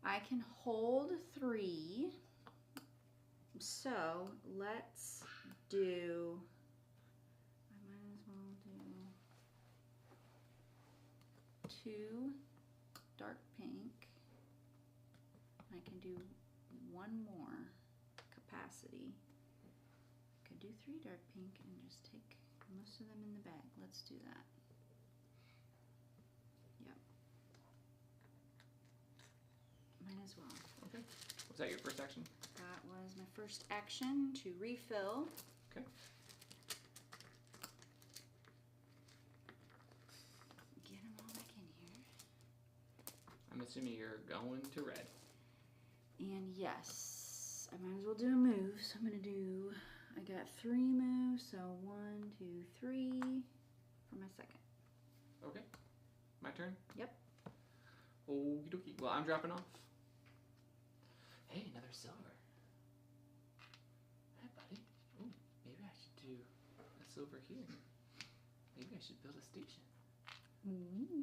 I can hold 3. So let's do. I might as well do 2 dark pink. I can do 1 more capacity. Could do 3 dark pink and just take most of them in the bag. Let's do that. Yep. Might as well. Okay. Was that your first action? That was my first action to refill. Okay. Get them all back in here. I'm assuming you're going to red. And yes, I might as well do a move. So I'm gonna do. I got 3 moves. So 1, 2, 3 for my second. Okay. My turn? Yep. Okie dokie. Well, I'm dropping off. Hey, another silver. Hi, buddy. Ooh, maybe I should do a silver here. Maybe I should build a station. Mm-hmm.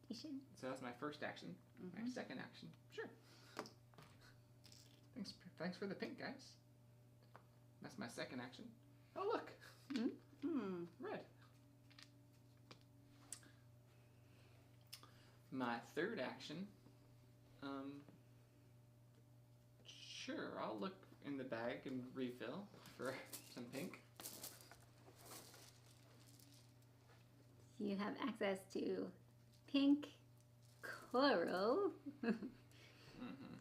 Station. So that's my first action. My second action. Sure. Thanks for the pink, guys. That's my second action. Oh, look. Red. My third action. Sure, I'll look in the bag and refill for some pink. You have access to pink, coral, Mm-hmm.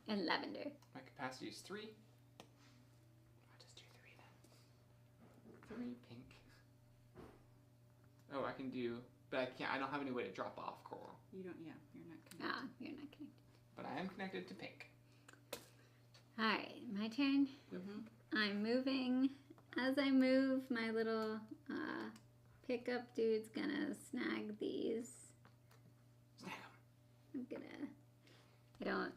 and lavender. My capacity is 3. I'll just do 3 then. 3 pink. Oh, I can do, but I can't. I don't have any way to drop off coral. You don't. Yeah, you're not connected. Ah, you're not connected. But I am connected to pink. All right, my turn. Mm-hmm. I'm moving. As I move, my little pickup dude's gonna snag these. Snag 'em.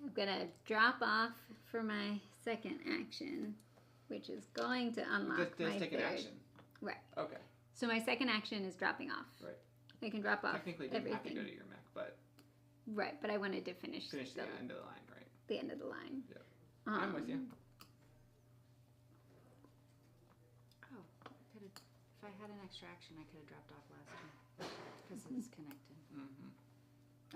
I'm gonna drop off for my second action, which is going to unlock Just my take third. an action. Right. Okay. So my second action is dropping off. Right. I can drop off Technically, you didn't have to everything. go to your mech, but Right, but I wanted to finish the the end of the line, right? end of the line. Yep. I'm with you. Oh, could have. If I had an extra action, I could have dropped off last time because it's connected. Mm-hmm.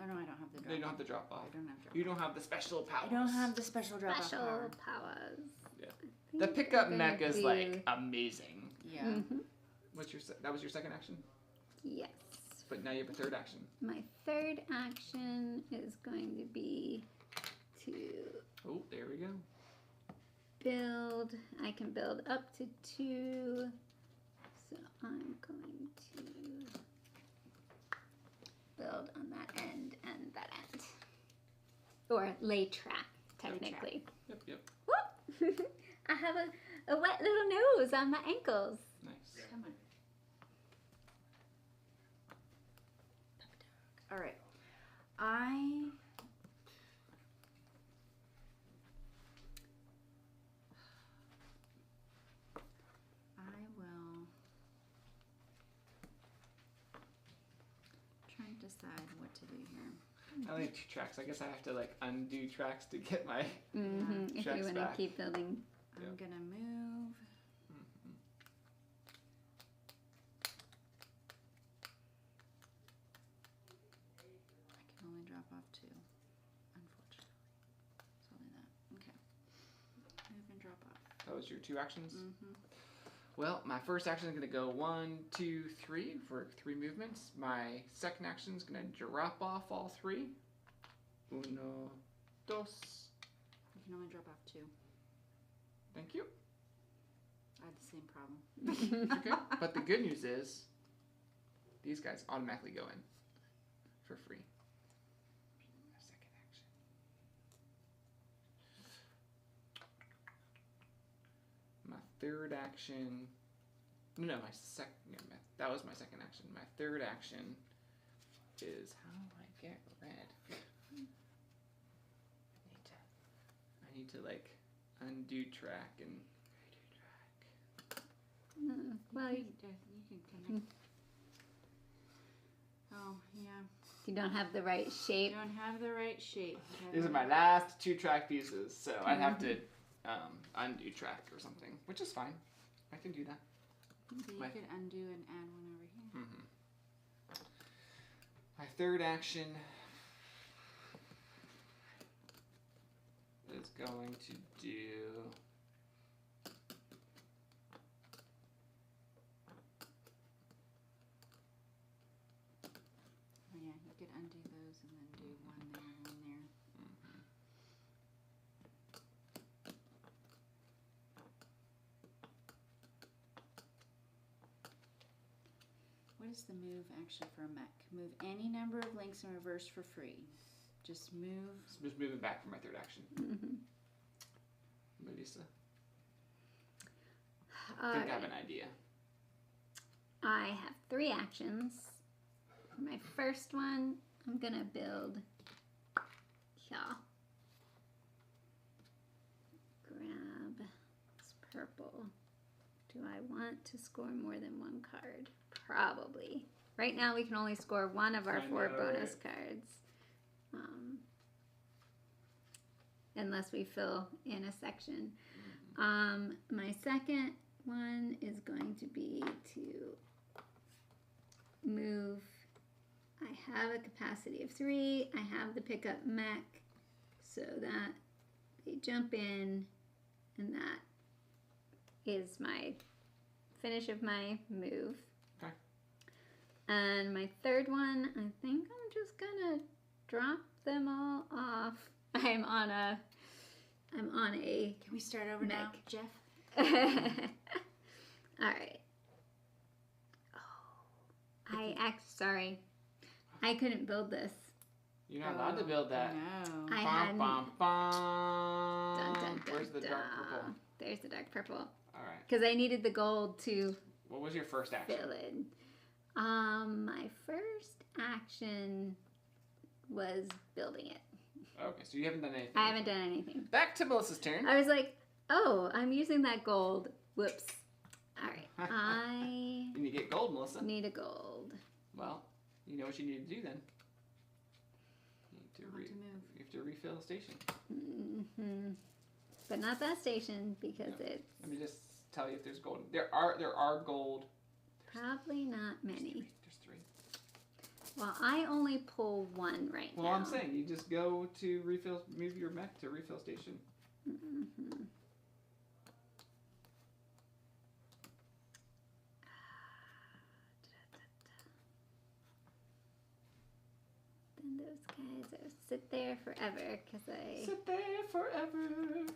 Oh no, I don't have the drop. You don't have to drop off. I don't have drop. You don't have the special powers. I don't have the special drop off Special power. powers. Yeah. I The think pickup I'm mech gonna is do- like amazing. Yeah. Mhm. What's your that was your second action? Yes. But now you have a third action. My third action is going to be to Oh, there we go. build. I can build up to 2. So I'm going to build on that end and that end. Or lay track, technically. Yep, yep. Whoop! I have a wet little nose on my ankles. Nice. Come on. All right. I will try and decide what to do here. I only have 2 tracks. I guess I have to like undo tracks to get my. Mm-hmm. If Checks you want to back. keep building. Yep. I'm gonna move. Mhm. I can only drop off 2, unfortunately. It's only that. Okay. Move and drop off. That was your 2 actions. Mm-hmm. Well, my first action is gonna go 1, 2, 3 for 3 movements. My second action is gonna drop off all 3. 1, 2. You can only drop off 2. Thank you. I had the same problem. Okay. But the good news is, these guys automatically go in for free. My second action. My third action. No, that was my second action. My third action is how do I get red? I need to like undo track and redo track. Well, you can connect. Oh, yeah. you don't have the right You shape. don't have the right shape. These are my last 2 track pieces, so I'd have to undo track or something, which is fine. I can do that. So you my- could undo and add one over here. Mm-hmm. My third action is going to do. Oh yeah, you could undo those and then do one there and one there. Mhm. What is the move actually for a mech? Move any number of links in reverse for free. Just move. Just moving back for my third action. Mm-hmm. Melissa, I think I have an idea. I have 3 actions. For my first one, I'm gonna build here. Grab this purple. Do I want to score more than 1 card? Probably. Right now we can only score 1 of our I 4 know, bonus cards. Unless we fill in a section. My second one is going to be to move. I have a capacity of 3. I have the pickup mech so that they jump in, and that is my finish of my move. Okay. And my third one, I think I'm just gonna drop them all off. I'm on a Can we start over now, Mech. Jeff? All right. Oh, sorry. I couldn't build this. You're not allowed to build that. No. I Bum, hadn't. bum, bum. Dun, dun, dun, Where's the dark purple? There's the dark purple. All right. Because I needed the gold to What was your first action? fill in. My first action was building it. Okay, so you haven't done anything. I haven't done anything. Back to Melissa's turn. I was like, oh, I'm using that gold. Whoops. All right. I You need to get gold, Melissa. need a gold. Well, you know what you need to do then. I'll have to move. You have to refill the station. Hmm. But not that station because it's Let me just tell you if there's gold. There are gold. probably not many. There's three. Well, I only pull one right Well, now. I'm saying you just go to refill, move your mech to refill station. Mm-hmm. Then those guys will sit there forever because I Sit there forever.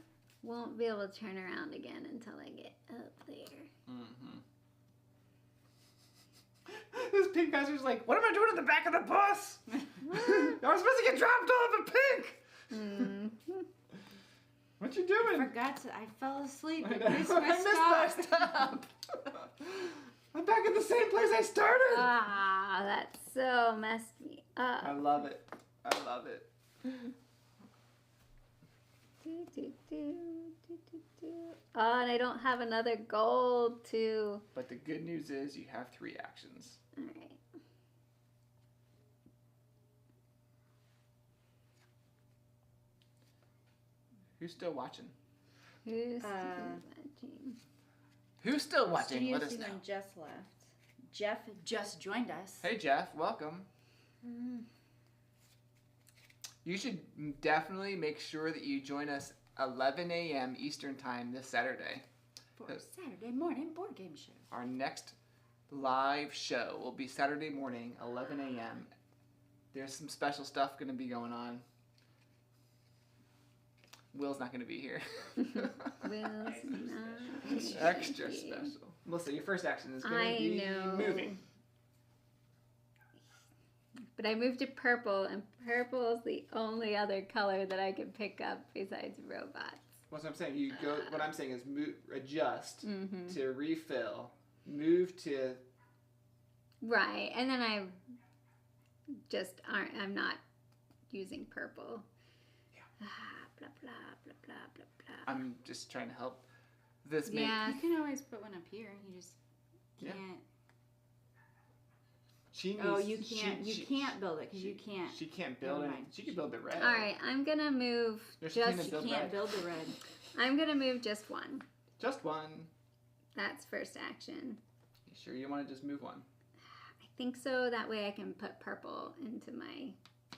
won't be able to turn around again until I get up there. Mm-hmm. This pink guy's like, what am I doing in the back of the bus? I was supposed to get dropped off at pink. Mm-hmm. What you doing? I fell asleep I and know. missed I my missed stop. my stop. I'm back at the same place I started. Ah, that so messed me up. I love it. I love it. Do, do, do, do, do, do. Oh, and I don't have another gold to. But the good news is you have 3 actions. All right. Who's still watching? Who's watching? Who's still watching? Studio Let us know. Steven just left. Jeff just joined us. Hey Jeff, welcome. You should definitely make sure that you join us 11 a.m. Eastern Time this Saturday. For Saturday morning board game show. Our next live show will be Saturday morning, 11 a.m. There's some special stuff going to be going on. Will's not going to be here. Will's not. Extra here. special. Melissa, your first action is going I to be know. moving. But I moved to purple, and purple is the only other color that I can pick up besides robots. What's what I'm saying? You go. What I'm saying is move, adjust Mm-hmm. to refill, move to. Right, and then I'm not using purple. Yeah. Blah, blah, blah, blah, blah, blah. I'm just trying to help this make. Yeah. You can always put one up here. You just Yeah. can't. She needs, Oh, you can't. She, You can't build it because you can't. She can't build Never it. mind. She can build the red. All right, I'm gonna move There's plenty just. of build You can't red. build the red. I'm gonna move just one. Just one. That's first action. You sure you want to just move one? I think so. That way I can put purple into my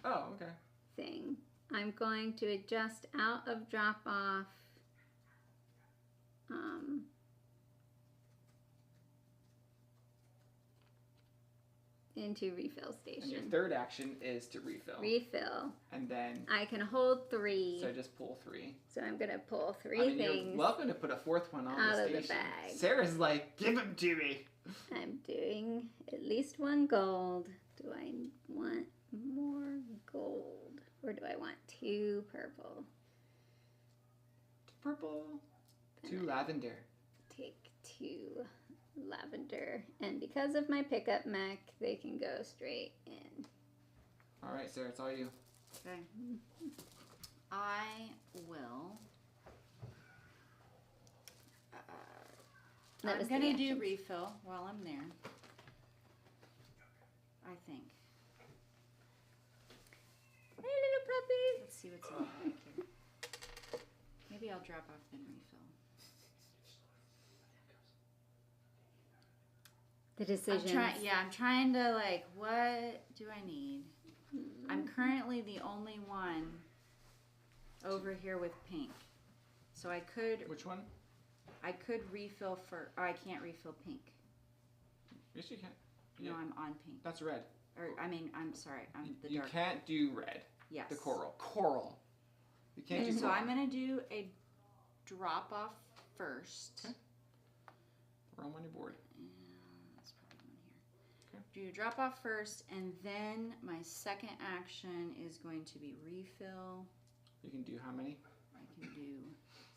Oh, okay. thing. I'm going to adjust out of drop off. Into refill And your station. third action is to refill. Refill. And then, I can hold 3. so just pull 3. So I'm gonna pull 3 I mean, things. you're welcome to put a 4th one on out the of the station. bag. Sarah's like, give them to me. I'm doing at least 1 gold. Do I want more gold? Or do I want 2 purple? Purple. Then 2 lavender. Take 2 lavender. And because of my pickup mech, they can go straight in. All right, Sarah, it's all you. Okay. I will. That I'm was the gonna do actions. refill while I'm there. I think. Hey, little puppy. Let's see what's in the bag here. Maybe I'll drop off then refill. The decisions. I'm trying to like, what do I need? I'm currently the only one over here with pink. So I could Which one? refill for, oh, I can't refill pink. Yes, you can. No, I'm on pink. That's red. Or, I mean, I'm sorry. I'm the You dark. can't do red. Yes. The coral. Coral. You can't do So coral. I'm going to do a drop off first. Okay. Roam on your board. That's probably one here. Do drop off first, and then my second action is going to be refill. You can do how many? I can do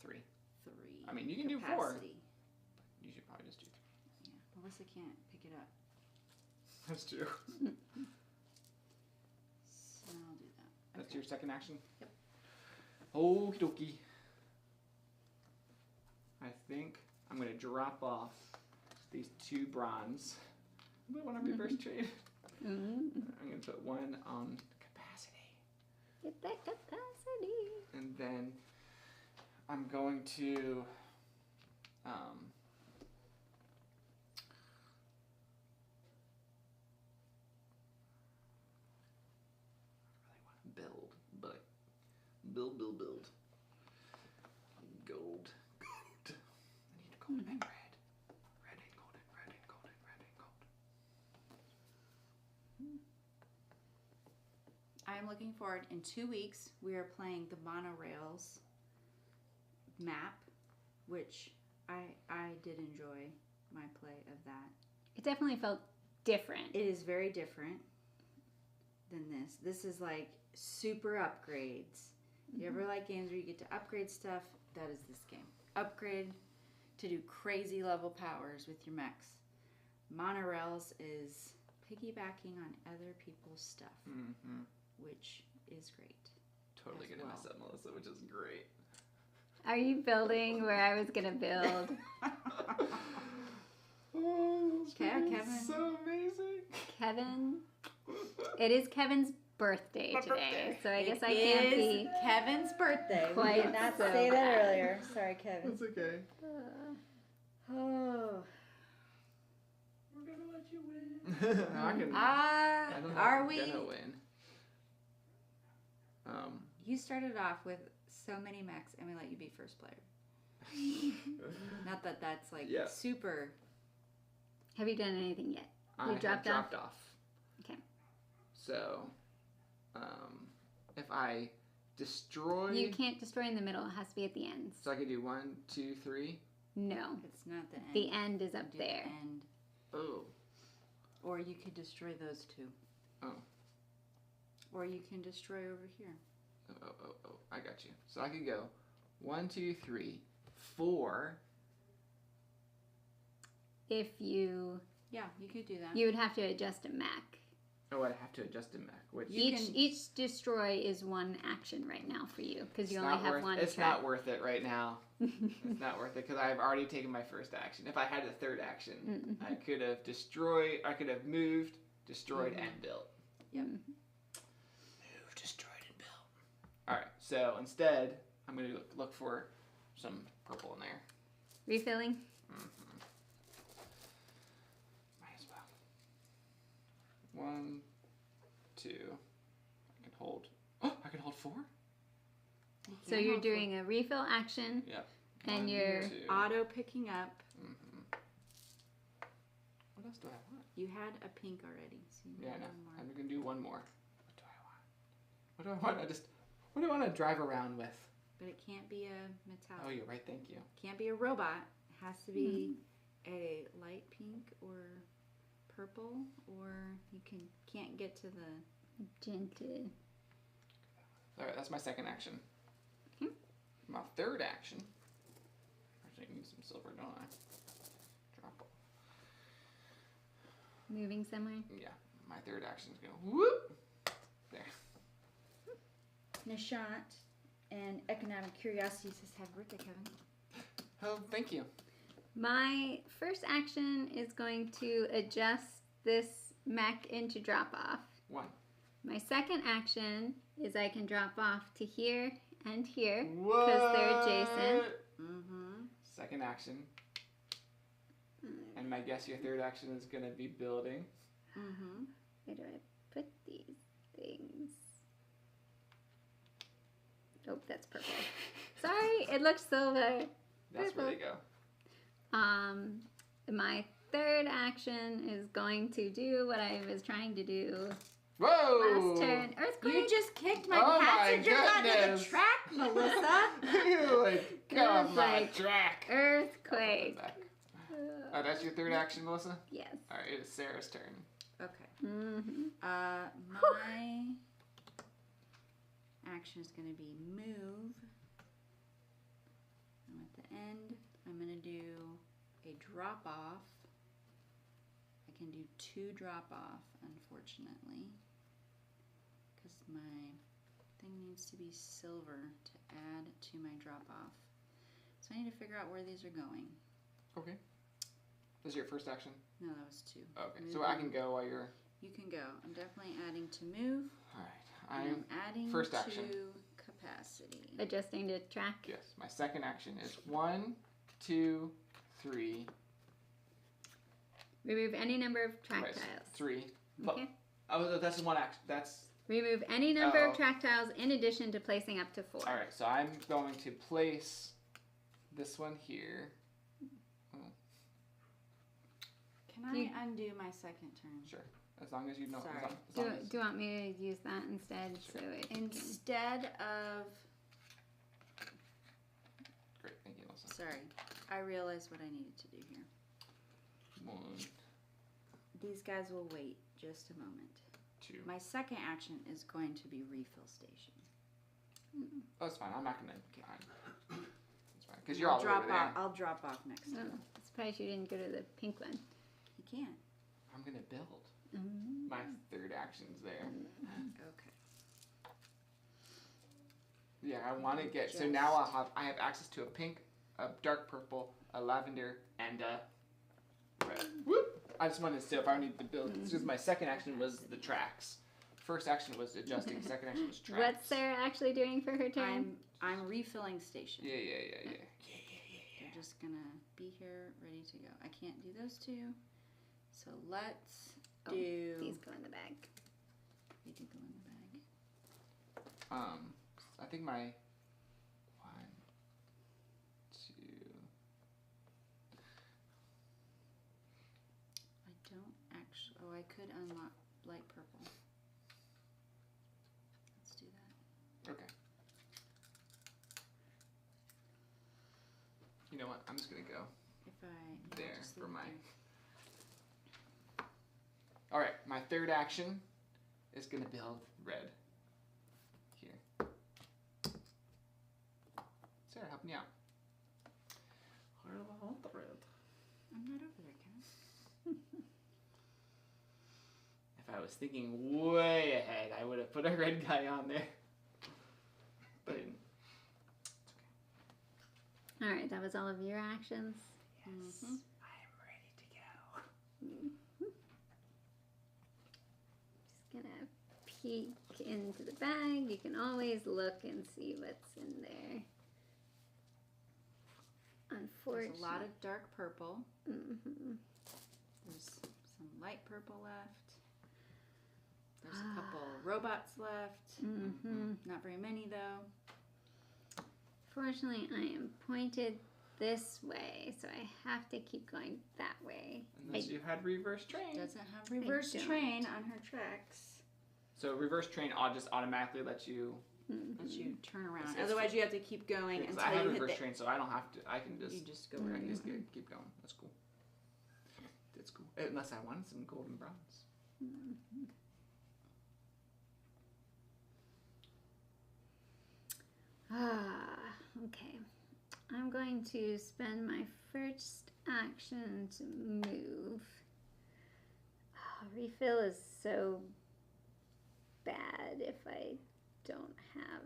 3. 3. I mean, you can do 4. Capacity. You should probably just do 3. Yeah, Melissa can't pick it up. That's true. So I'll do that. That's your second action? Yep. Okie dokie. I think I'm going to drop off these 2 bronze. Put one on your first trade. I'm going to put one on capacity. Get that capacity. And then I'm going to I really want to build, but build. Gold. I need gold and red. Red and gold and red and gold and red and gold. I am looking forward. In 2 weeks, we are playing the monorails map, which I did enjoy my play of that. It definitely felt different. It is very different than this. This is like super upgrades. You ever like games where you get to upgrade stuff? That is this game. Upgrade to do crazy level powers with your mechs. Monorails is piggybacking on other people's stuff, which is great. Totally As gonna well. mess up Melissa, which is great. Are you building where I was gonna build? Oh, this Okay, game is Kevin. so amazing. Kevin. It is Kevin's birthday My today, birthday. so I guess It I can't is be Kevin's birthday. We quite did not so say that bad. earlier. Sorry, Kevin. That's okay. Oh. We're gonna let you win. I don't know Are if we? I'm gonna win. You started off with so many mechs, and we let you be first player. Not that that's like Yeah. super. Have you done anything yet? I You have dropped dropped off? off. Okay. So, if I destroy, You can't destroy in the middle. It has to be at the ends. so I could do 1, 2, 3. No. It's not the end. The end is up You do the there. end. Oh, Or you could destroy those 2. Oh. Or you can destroy over here. oh, I got you. So I could go 1, 2, 3, 4. If you Yeah, you could do that. you would have to adjust a mech. Oh, I have to adjust a mech, which Each destroy is one action right now for you because you it's only not have worth, one. It's track. not worth it right now. It's not worth it because I've already taken my first action. If I had a third action, I could have destroyed. I could have moved, destroyed, and built. Yep. Moved, destroyed, and built. All right. So instead, I'm going to look for some purple in there. Refilling. Might as well. 1, 2. I can hold. Oh, I can hold 4. So you're doing a refill action. Yep. And 1, you're 2. Auto picking up. What else do I want? You had a pink already. So you Yeah, need no. one more. I'm gonna do one more. What do I want? What do I want? What do I want to drive around with? But it can't be a metallic. Oh, you're right. Thank you. Can't be a robot. It has to be a light pink or purple, or you can't get to the. Gentle. All right, that's my second action. My third action. Actually, I need some silver, don't I? Drop off. Moving somewhere. Yeah, my third action is going whoop. There. Nishant and Economic Curiosity says, "Happy birthday, Kevin." Oh, thank you. My first action is going to adjust this mech into drop off. 1. My second action is I can drop off to here and here What? because they're adjacent. Mm-hmm. Second action. And my guess your third action is going to be building. Mm-hmm. Where do I put these things? Oh, that's purple. Sorry, it looks silver. That's where they go. My third action is going to do what I was trying to do Whoa! last turn. Earthquake. You just kicked my Oh my passengers onto the goodness. track, Melissa. You're like, come was on, like track. Earthquake. Oh, that's your third action, Melissa? Yes. All right, it's Sarah's turn. Okay. Mm-hmm. My action is going to be move. And at the end, I'm going to do a drop off. I can do 2 drop off, unfortunately, because my thing needs to be silver to add to my drop off. So I need to figure out where these are going. Okay. This is your first action? No, that was 2. Okay, Move so I can on. go while you're... You can go. I'm definitely adding to move. All right. I'm adding first to action. capacity. Adjusting to track. Yes, my second action is 1, 2, 3. Remove any number of track Right, tiles. 3. Okay. Oh, that's one action. That's... Remove any number Oh. of track tiles in addition to placing up to 4. All right, so I'm going to place this one here. Can I undo my second turn? Sure, as long as you know. Sorry. As long as, Do you want me to use that instead? Sure. So it Instead of... Great, thank you, Melissa. Sorry. I realized what I needed to do here. 1, These guys will wait just a moment. 2. My second action is going to be refill station. Oh, it's fine. I'm not gonna. It's fine because you're all the way over there. I'll drop off next Oh, time. I'm surprised you didn't go to the pink one. You can't. I'm gonna build. Mm-hmm. My third action's there. Okay. Yeah, I want to get. So now I have access to a pink, a dark purple, a lavender, and a red. Whoop! I just wanted to see if I need to build. This is my second action was the tracks. First action was adjusting. Second action was tracks. What's Sarah actually doing for her turn? I'm refilling station. Yeah. They're just gonna be here, ready to go. I can't do those 2, so let's do. These go in the bag. They do go in the bag. I think my 1, 2. I don't actually. Oh, I could unlock light purple. Let's do that. Okay. You know what? I'm just gonna go If I there just for leave my. there. All right, my third action is gonna build red. Here. Sarah, help me out. Where do I want the red? I'm not over there, Ken. If I was thinking way ahead, I would have put a red guy on there. But I didn't. All right, that was all of your actions. Yes, Mhm. I'm ready to go. Just gonna peek into the bag. You can always look and see what's in there. Unfortunately, There's a lot of dark purple. Mm-hmm. There's some light purple left. There's a couple robots left. Mm-hmm. Not very many though. Fortunately, I am pointed this way, so I have to keep going that way. Unless you had reverse train. Doesn't have reverse don't. train on her tracks. So reverse train, I'll just automatically let you. But you turn around. It's- Otherwise, you have to keep going Because until I have you hit reverse the. train, so I don't have to. I can just. You just go I right. can just keep going. That's cool. That's cool. Unless I wanted some golden bronze. Okay. I'm going to spend my first action to move. Refill is so bad if I don't have.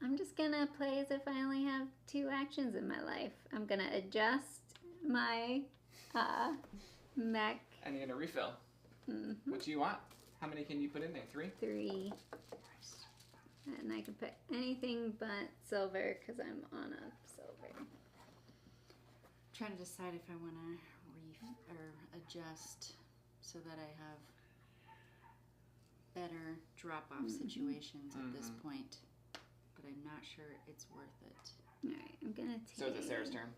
I'm just gonna play as if I only have 2 actions in my life. I'm gonna adjust my mech. And you're gonna refill. Mm-hmm. What do you want? How many can you put in there? 3? 3. And I can put anything but silver because I'm on a silver. Trying to decide if I want to adjust so that I have better drop-off situations at this point. but I'm not sure it's worth it. All right, I'm gonna take. So is it Sarah's turn?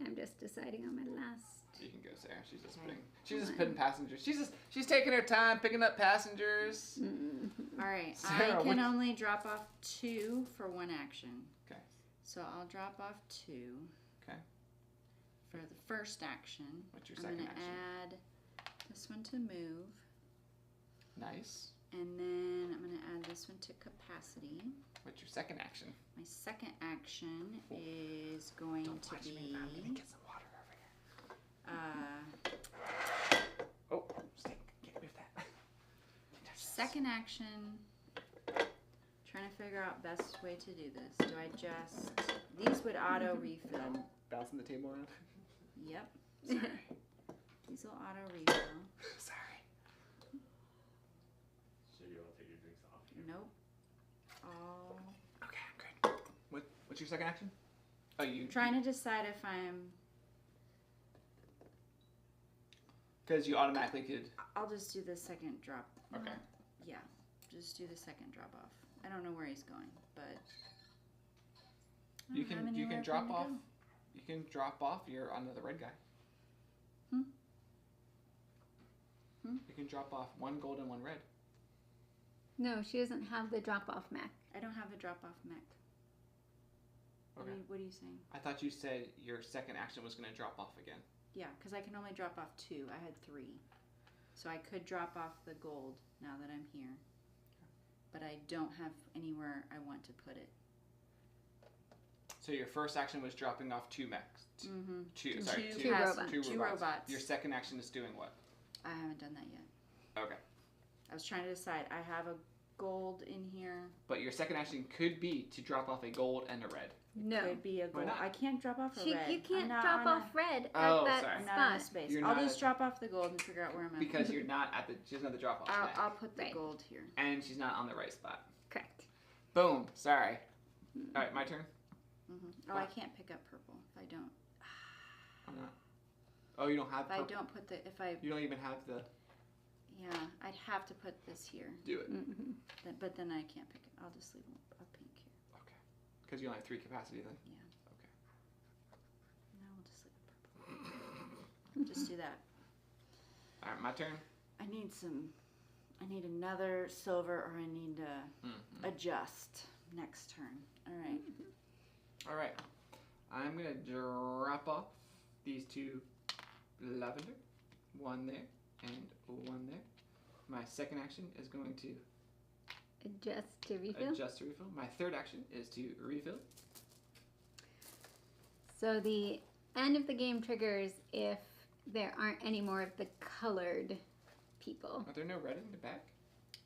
I'm just deciding on my last. You can go, Sarah. She's just Okay. putting. She's just putting passengers. She's taking her time picking up passengers. All right, Sarah, I can which- only drop off 2 for 1 action. Okay. So I'll drop off 2. Okay. For the first action, What's your I'm second gonna action? add this one to move, Nice. and then I'm gonna add this one to capacity. What's your second action? My second action is going to Watch be me. I'm gonna get some water over here. Oh, stink. Can't move that. second action. Trying to figure out best way to do this. Do I just these would auto refill? Bouncing the table around. Yep, Sorry. these will auto refill. Sorry. So you don't take your drinks off here. Nope. All Okay, I'm good. What's your second action? Oh, you. trying to decide if I'm. Because you automatically could. I'll just do the second drop. Okay. Yeah, just do the second drop off. I don't know where he's going, but I You don't have can anywhere for drop him to off. go. You can drop off your onto the red guy. Hmm? You can drop off 1 gold and 1 red. No, she doesn't have the drop-off mech. I don't have a drop off mech. Okay. What are you saying? I thought you said your second action was going to drop off again. Yeah, because I can only drop off 2. I had 3, so I could drop off the gold now that I'm here, but I don't have anywhere I want to put it. So your first action was dropping off 2 mechs. Mm-hmm. Two robots. Two robots. Your second action is doing what? I haven't done that yet. Okay. I was trying to decide. I have a gold in here. But your second action could be to drop off a gold and a red. No. Could be a Why gold. not? I can't drop off a red. You can't I'm not drop on off red Oh, at that sorry. I'm not on a spot. space. You're I'll not just at- drop off the gold and figure out where I'm at. Because you're not at the. She doesn't have the drop off mech. I'll put the Right. gold here. And she's not on the right spot. Correct. Boom. Sorry. Alright, my turn. Oh, I can't pick up purple if I don't. I'm not. Oh, you don't have If I purple. don't put the, if I, You don't even have the. yeah, I'd have to put this here. Do it. Mm-hmm. But then I can't pick it. I'll just leave a pink here. Okay. Because you only have 3 capacity then. Yeah. Okay. No, we'll just leave it purple. Just do that. Alright, my turn. I need another silver, or I need to adjust next turn. All right. Alright. I'm going to drop off these 2 lavender. 1 there and 1 there. My second action is going to Adjust to refill. adjust to refill. My third action is to refill. So the end of the game triggers if there aren't any more of the colored people. Are there no red in the back?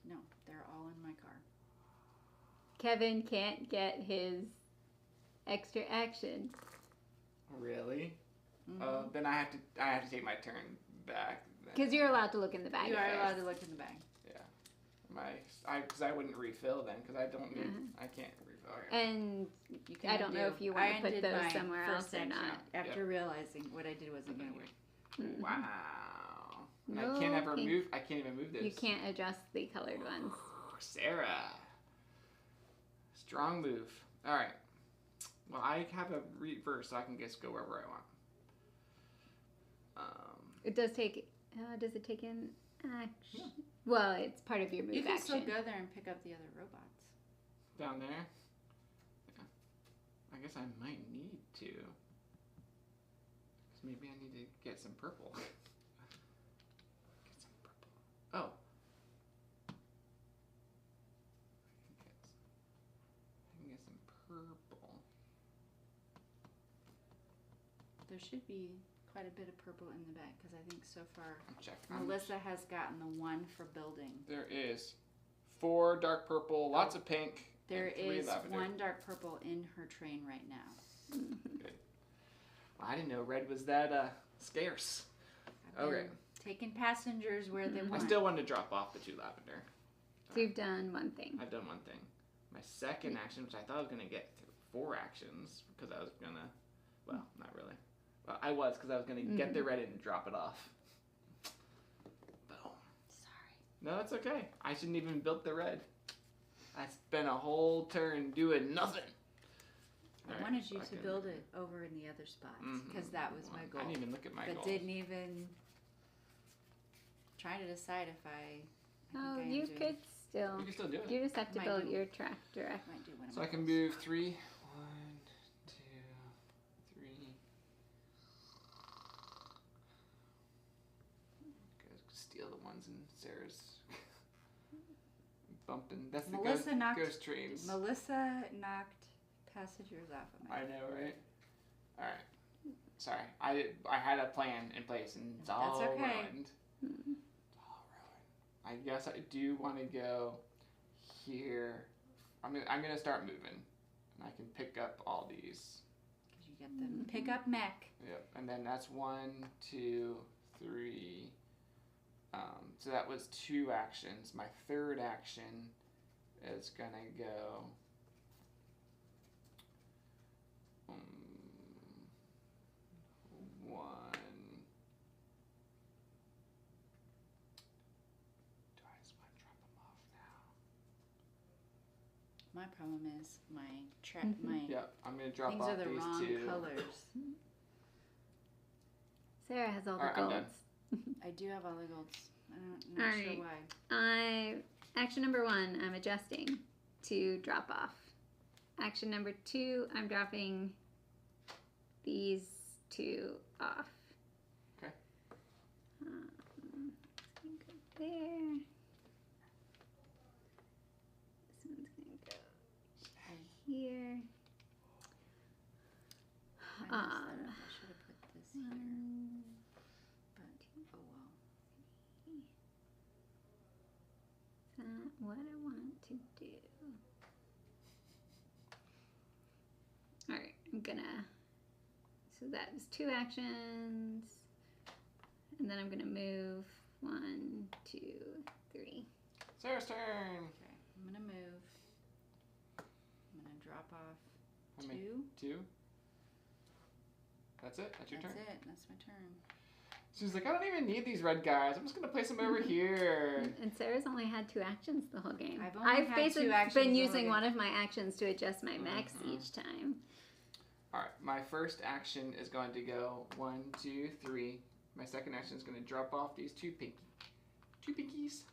No, they're all in my car. Kevin can't get his extra action. Really? Mhm. Then I have to take my turn back. then. Because you're allowed to look in the bag. You are first. allowed to look in the bag. Because I wouldn't refill then, because I don't need, Uh-huh. I can't refill. Okay. And You can I don't know undo. if you want I to put undid those my somewhere first else or action not. After realizing what I did wasn't going to work. Mhm. Wow. And No I can't ever pink. move. I can't even move this. You can't adjust the colored ones. Sarah. Strong move. All right. Well, I have a reverse, so I can just go wherever I want. It does take. Does it take in action? Yeah. Well, it's part of your move You can action. still go there and pick up the other robots. Down there. Yeah. I guess I might need to. 'Cause maybe I need to get some purple. Get some purple. Oh. I can get some purple. There should be quite a bit of purple in the bag because I think so far I'll check. Melissa has gotten the 1 for building. There is 4 dark purple, lots of pink. There and 3 is lavender. 1 dark purple in her train right now. Good. Well, I didn't know red was that scarce. I've Okay. been taking passengers where they I want. still wanted to drop off the 2 lavender. So you've done one thing. I've done one thing. My second action, which I thought I was going to get through 4 actions, because I was going to, well, not really. Well, I was, because I was going to get the red and drop it off. Boom. Sorry. No, it's okay. I shouldn't even built the red. I spent a whole turn doing nothing. I wanted you to build it over in the other spots because that was my goal. I didn't even look at my goals. But didn't even try to decide if I Oh, think I you am doing- could still. You can still do it. You just have to Might build do. your track direct. Might do one of So my I can goals. move 3. 1, 2, 3. Go steal the ones in Sarah's. Bumping. That's the Melissa knocked- ghost trains. Melissa knocked passengers off of my I know, right? All right. Sorry, I had a plan in place and it's all That's okay. ruined. It's all ruined. I guess I do want to go here. I'm gonna start moving, and I can pick up all these. Because you get the pick up mech. Yep, and then that's 1, 2, 3. So that was 2 actions. My third action is gonna go. 1. Do I just want to drop them off now? My problem is my Yep, I'm gonna drop things off are the these wrong 2. colors. Sarah has all the Alright, I'm done. golds. I do have all the golds. I'm not sure Alright. why. Action number 1, I'm adjusting to drop off. Action number 2, I'm dropping these 2 off. Okay. It's gonna go there. This one's gonna go here. I messed that up. I should have put this here. 1, But oh well. Is that what I want to do? Alright, I'm gonna. So that was 2 actions. And then I'm gonna move 1, 2, 3. Sarah's turn. Okay. I'm gonna move. I'm gonna drop off How 2. many? 2. That's it. That's your That's turn. it. That's my turn. She's like, I don't even need these red guys. I'm just gonna place them over here. And Sarah's only had 2 actions the whole game. I've only had 2 basically actions been the whole using game. one of my actions to adjust my mechs each time. All right. My first action is going to go 1, 2, 3. My second action is going to drop off these 2 pinkies.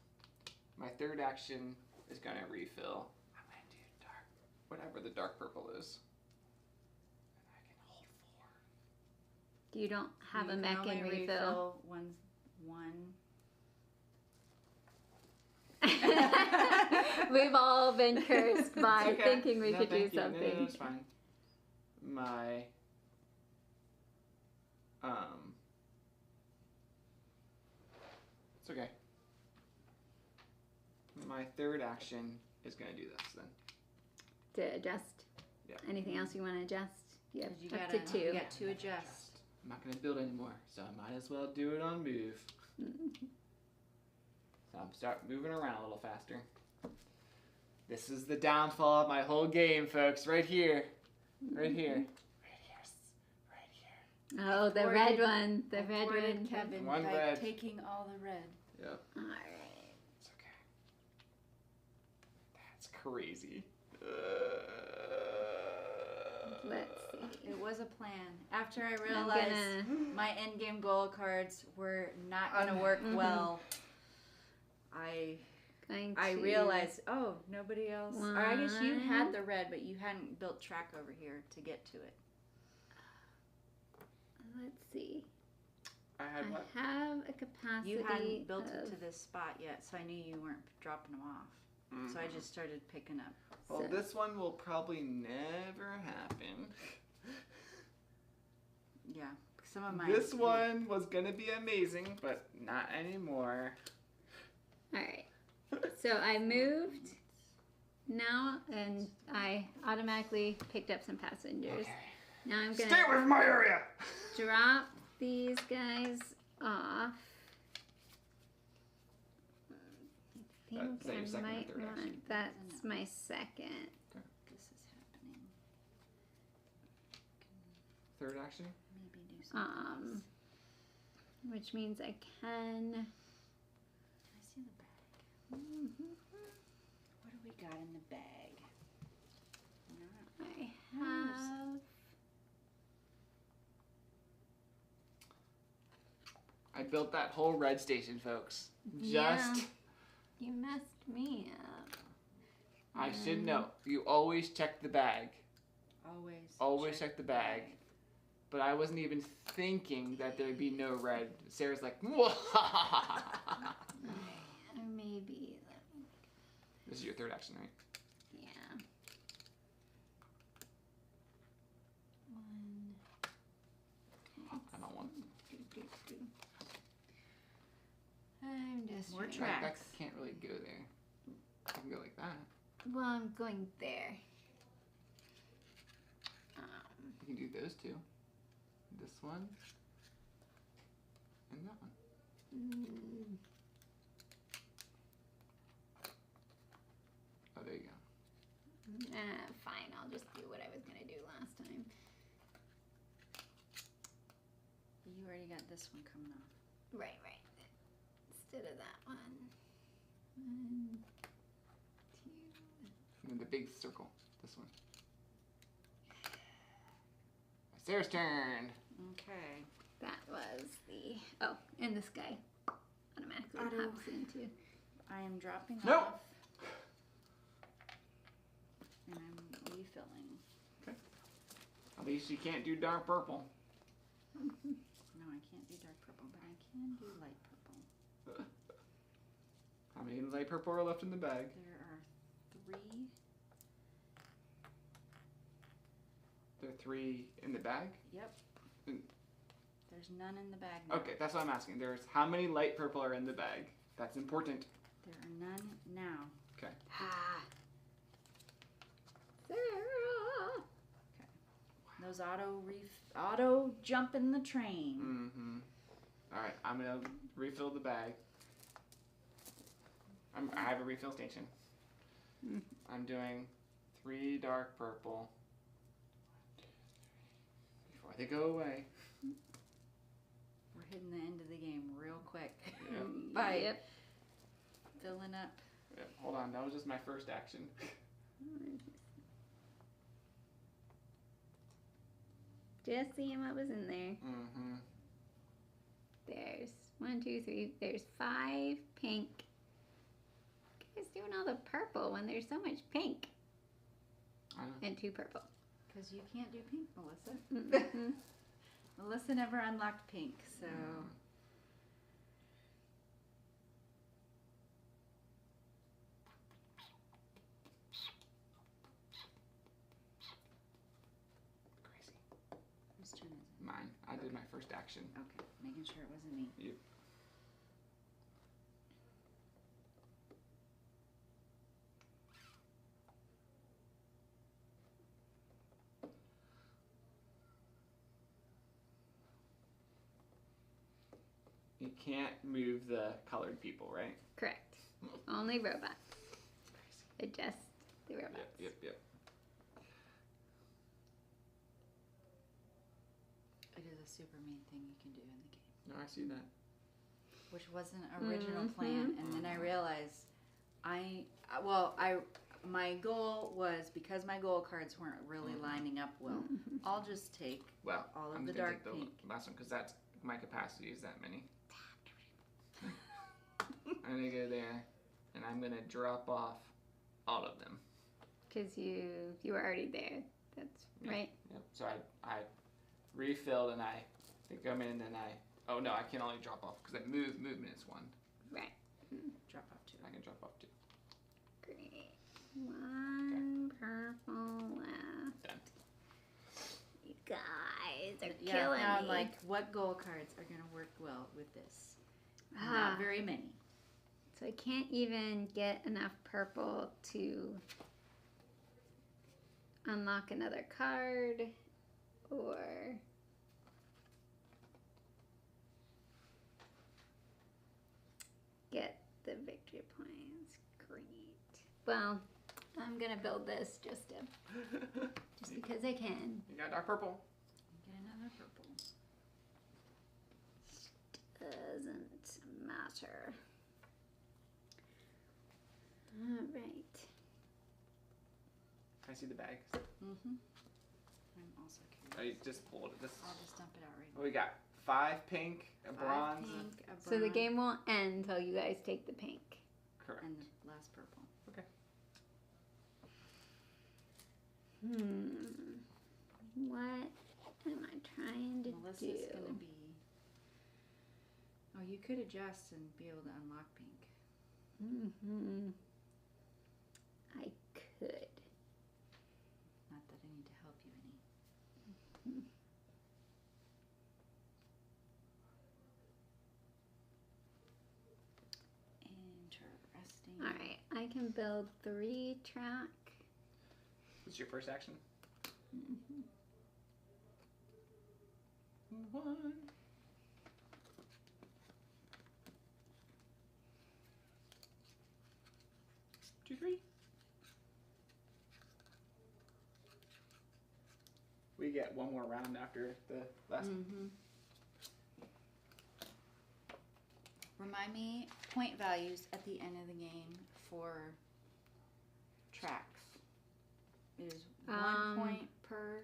My third action is going to refill. I'm going to do dark, whatever the dark purple is. And I can hold 4. You don't have You a can mech only in refill. one. We've all been cursed by It's okay. thinking we No, could do thank you. something. No, it's fine. My it's okay. My third action is gonna do this then. To adjust. Yeah. Anything else you want to adjust? You have 'Cause you up gotta- to 2. you got 2 adjust. I'm not gonna build anymore, so I might as well do it on move. So I'm start moving around a little faster. This is the downfall of my whole game, folks. Right here. Right here. Right here. Oh, the Thwarted- red one. The I red thwarted one. Kevin One by red. taking all the red. Yep. Alright. It's okay. That's crazy. Let's see. It was a plan. After I I'm realized gonna. my endgame goal cards were not gonna work well, I Going I to- realized, oh, nobody else. Or I guess you had the red, but you hadn't built track over here to get to it. Let's see. I had what? I have a capacity. You hadn't built it of- to this spot yet, so I knew you weren't dropping them off. So I just started picking up. Well, So- this one will probably never happen. Yeah, some of mine. This one was gonna be amazing, but not anymore. Alright. So I moved now and I automatically picked up some passengers. Okay. Now I'm Stay gonna away from my area! drop these guys off. I think Is that your I second or might third action? want. That's my second. This is happening. Third action? Maybe do something else. Which means I can. Can I see the bag? What do we got in the bag? Not I have. I built that whole red station, folks. Yeah. You messed me up. I should know. You always check the bag. always Check the bag. But I wasn't even thinking that there would be no red. Sarah's like, "Whoa." Or maybe. This is your third action, right? Yeah. One. Oh, I don't want. I'm just. More trying- tracks. That can't really go there. I can go like that. Well, I'm going there. You can do those two. This one. And that one. Oh, there you go. Fine, I'll just do what I was gonna do last time. You already got this one coming off. Right. Instead of that one. 1, 2. And then the big circle. This one. Sarah's turn. Okay. That was the. Oh, and this guy automatically Auto. hops into. I am dropping Nope. off. And I'm refilling. At least you can't do dark purple. No, I can't do dark purple, but I can do light purple. How many light purple are left in the bag? There are 3. There are 3 in the bag? Yep. Mm. There's none in the bag now. Okay, that's what I'm asking. There's how many light purple are in the bag? That's important. There are none now. Okay. Ah. Sarah! Those auto jump in the train. Mm-hmm. Alright, I'm gonna refill the bag. I have a refill station. I'm doing 3 dark purple. 1, 2, 3. Before they go away. We're hitting the end of the game real quick. Yep. By Yep. filling up. Yep, hold on, that was just my first action. Just seeing what was in there. Mm-hmm. There's 1, 2, 3. There's 5 pink. Guys doing all the purple when there's so much pink. I know. And 2 purple. Because you can't do pink, Melissa. Mm-hmm. Melissa never unlocked pink, so. Crazy. Whose turn is it? Mine. I did my first action. Okay, making sure it wasn't me. Yep. You can't move the colored people, right? Correct. Only robots. Adjust the robots. Yep. It is a super main thing you can do in the game. No, I see that. Which wasn't original plan, and then I realized my goal was, because my goal cards weren't really lining up well, I'll just take Well, all of I'm the just gonna dark take the pink. last one because that's my capacity is that many. I'm gonna go there, and I'm gonna drop off all of them. Because you were already there. That's Yeah. right. Yep. So I refilled and I come in and oh no, I can only drop off because movement is 1. Right. Drop off 2. I can drop off 2. Great. 1 purple left. Done. You guys are Yeah, killing now me. I'm like, what goal cards are gonna work well with this? Ah. Not very many. So I can't even get enough purple to unlock another card or get the victory points. Great. Well, I'm gonna build this just because I can. You got dark purple. Get another purple. Doesn't matter. All right. I see the bag? Mm-hmm. I'm also Oh, you curious. just pulled it. This. I'll just dump it out right What we got? 5 pink, a 5 bronze. pink, a So the bronze, game won't end until you guys take the pink. Correct. and the last purple. What am I trying to Melissa's do? gonna be. Oh, you could adjust and be able to unlock pink. I could. Not that I need to help you any. Interesting. All right, I can build 3 track. This is your first action. Mm-hmm. 1. 2, 3. We get one more round after the last. Mm-hmm. Remind me point values at the end of the game for tracks. It is 1 point per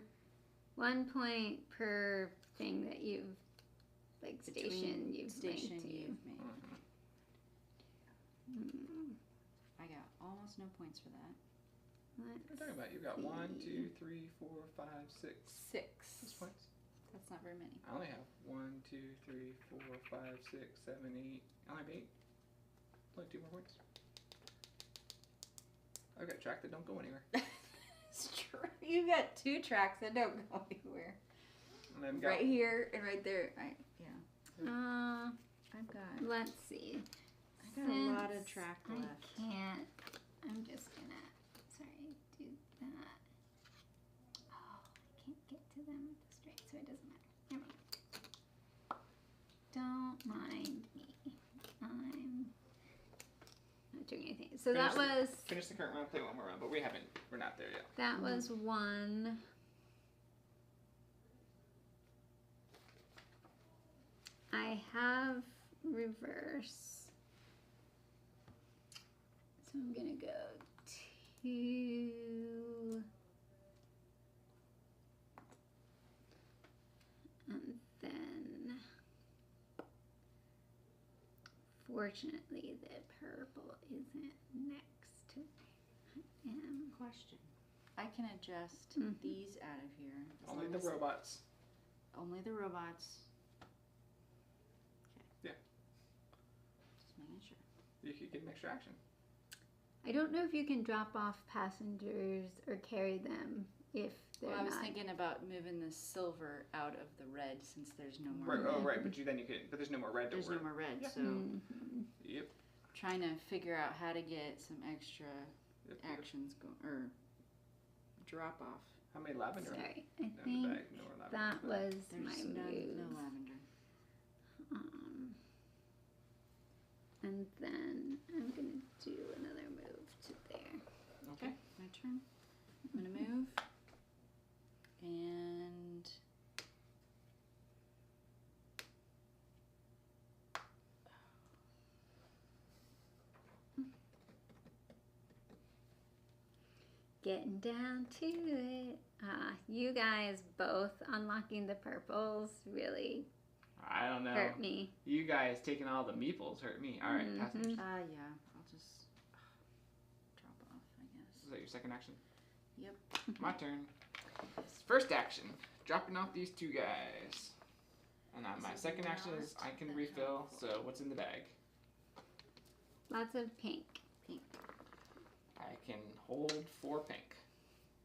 1 point per thing that you've, like, between station you've station linked to. you've made. Mm, I got almost no points for that. What are you talking about? You got 1, 2, 3, 4, 5, 6. 6. 6 points. That's not very many. I only have 1, 2, 3, 4, 5, 6, 7, 8. I only have 8. Only 2 more points. I've got a track that don't go anywhere. It's true. You got 2 tracks that don't go anywhere. And I've got Right here and right there. I've got let's see. a lot of track I left. can't. I'm just gonna, sorry, do that. Oh, I can't get to them with the straight, so it doesn't matter. Never mind. Don't mind me. I'm not doing anything. So that was, Finish the current round, play one more round, but we're not there yet. that was 1. I have reverse. So I'm gonna go 2, and then fortunately the purple isn't next to where I am. Question. I can adjust Mhm. these out of here. as Only long the as- robots. Only the robots. Okay. Yeah. Just making sure. You could get an extra action. I don't know if you can drop off passengers or carry them if they're Well, I was not. thinking about moving the silver out of the red since there's no more Right. red. Oh, right. But then you could. But there's no more red to There's worry. no more red, Yeah. so Mhm. Yep. trying to figure out how to get some extra Yep. actions or drop off. How many lavender? Sorry, I Down the think bag. No more lavender. that was There's my no move. lavender. And then I'm gonna do another move to there. Okay. My turn. I'm gonna move. And Getting down to it. You guys both unlocking the purples really I don't know. hurt me. You guys taking all the meeples hurt me. All right, Mhm. passengers. yeah, I'll just drop off, I guess. Is that your second action? Yep. My turn. First action, dropping off these 2 guys. And on my This is second action is I not can that refill. helpful. So what's in the bag? Lots of pink. I can hold 4 pink.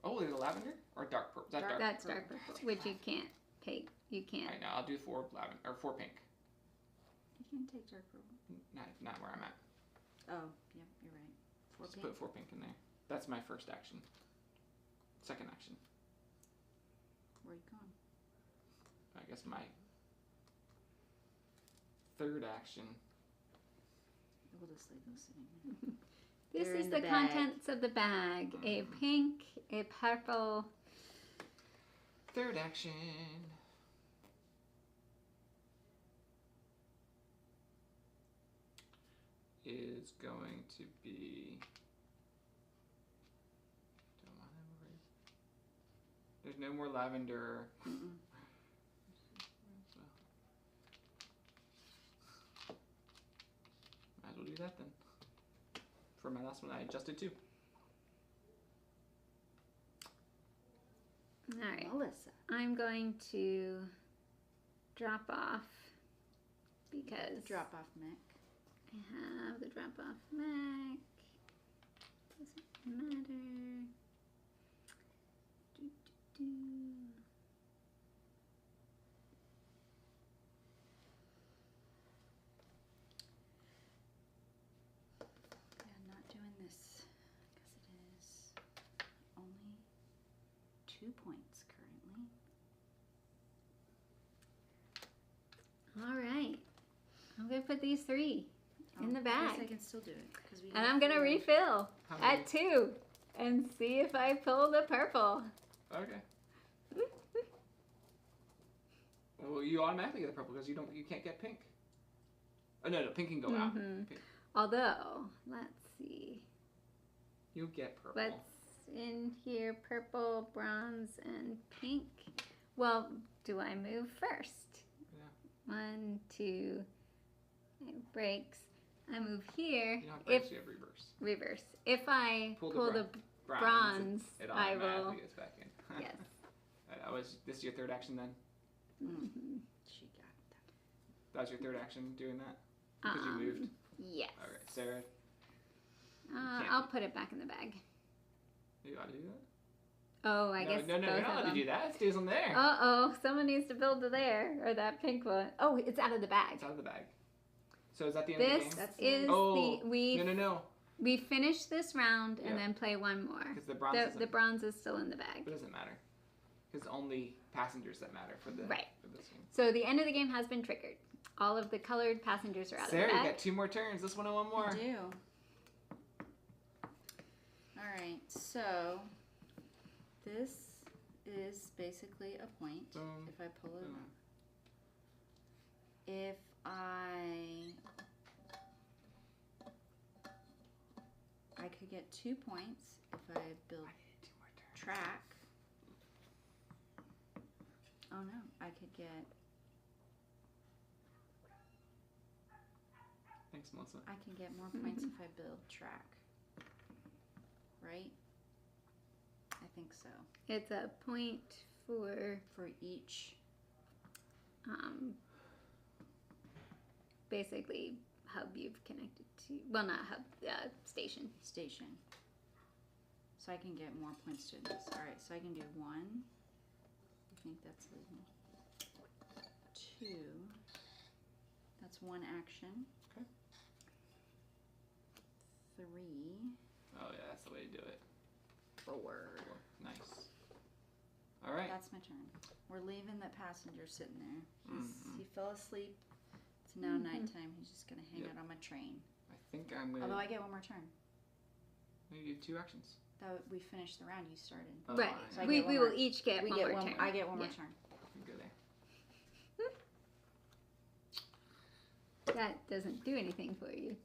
Oh, is it lavender or dark purple? Is that dark? That's dark purple, which you can't take. You All can't. right, now I'll do 4 lavender or 4 pink. You can take dark purple. Not where I'm at. Oh, yep, you're right. 4 Just pink. put 4 pink in there. That's my first action. Second action. Where are you going? I guess my third action. We'll just leave those sitting there. This They're is in the the bag. contents of the bag. A pink, a purple. Third action. Is going to be. Don't want to worry There's no more lavender. Mm-mm. Might as well do that then. For my last one, I adjusted too. All right. Melissa. I'm going to drop off because Drop off Mech. I have the drop off Mech. Doesn't matter. Do, do, do. Yeah, not doing this because it is only 2 points currently. All right. I'm going to put these 3 in the I guess I bag. can still do it because we. And have I'm going to 3. refill How many? at 2 and see if I pull the purple. Okay. Well, you automatically get the purple because you can't get pink. Oh no, pink can go out. Mhm. Pink. Although, let's see. You'll get purple. What's in here? Purple, bronze, and pink. Well, do I move first? Yeah. 1, 2. It breaks. I move here. You don't have If breaks, you have reverse. reverse. If I Pull pull the the bronze, it I automatically will. gets back in. Yes. This is your third action then? Mhm. She got that. That was your third action doing that? Because you moved? Yes. Alright, Sarah, I'll put it back in the bag. you ought to do that? Oh, I guess No, both you don't of have to them. do that. It stays on there. Uh-oh, someone needs to build to there, or that pink one. Oh, it's out of the bag. It's out of the bag. So is that the end of the This game? That's is Oh, we No. we finish this round and Yeah. then play one more. Because the bronze The bronze is still in the bag. It doesn't matter. Because only passengers that matter for the Right. for this game. So the end of the game has been triggered. All of the colored passengers are out Sarah, of the you bag. got 2 more turns. This one and one more. I do. Alright, so this is basically a point Boom. if I pull it Boom. up. If I could get 2 points if I build I needed 2 more turns. track. Oh no, I could get Thanks, Melissa. I can get more points if I build track. Right? I think so. It's a point for each. Basically hub you've connected to. Well, not hub, station. Station. So I can get more points to this. Alright, so I can do 1. I think that's legal. 2. That's 1 action. Okay. 3. Oh yeah, that's the way to do it. 4. Nice. All right. That's my turn. We're leaving that passenger sitting there. Mhm. He fell asleep. It's now nighttime. He's just gonna hang Yep. out on my train. I think I'm gonna. Although I get 1 more turn. You do 2 actions. That we finished the round you started. Oh, Right. So I we get one we more. will each get We one get more one. turn. I get 1 more Yeah. turn. You go there. That doesn't do anything for you.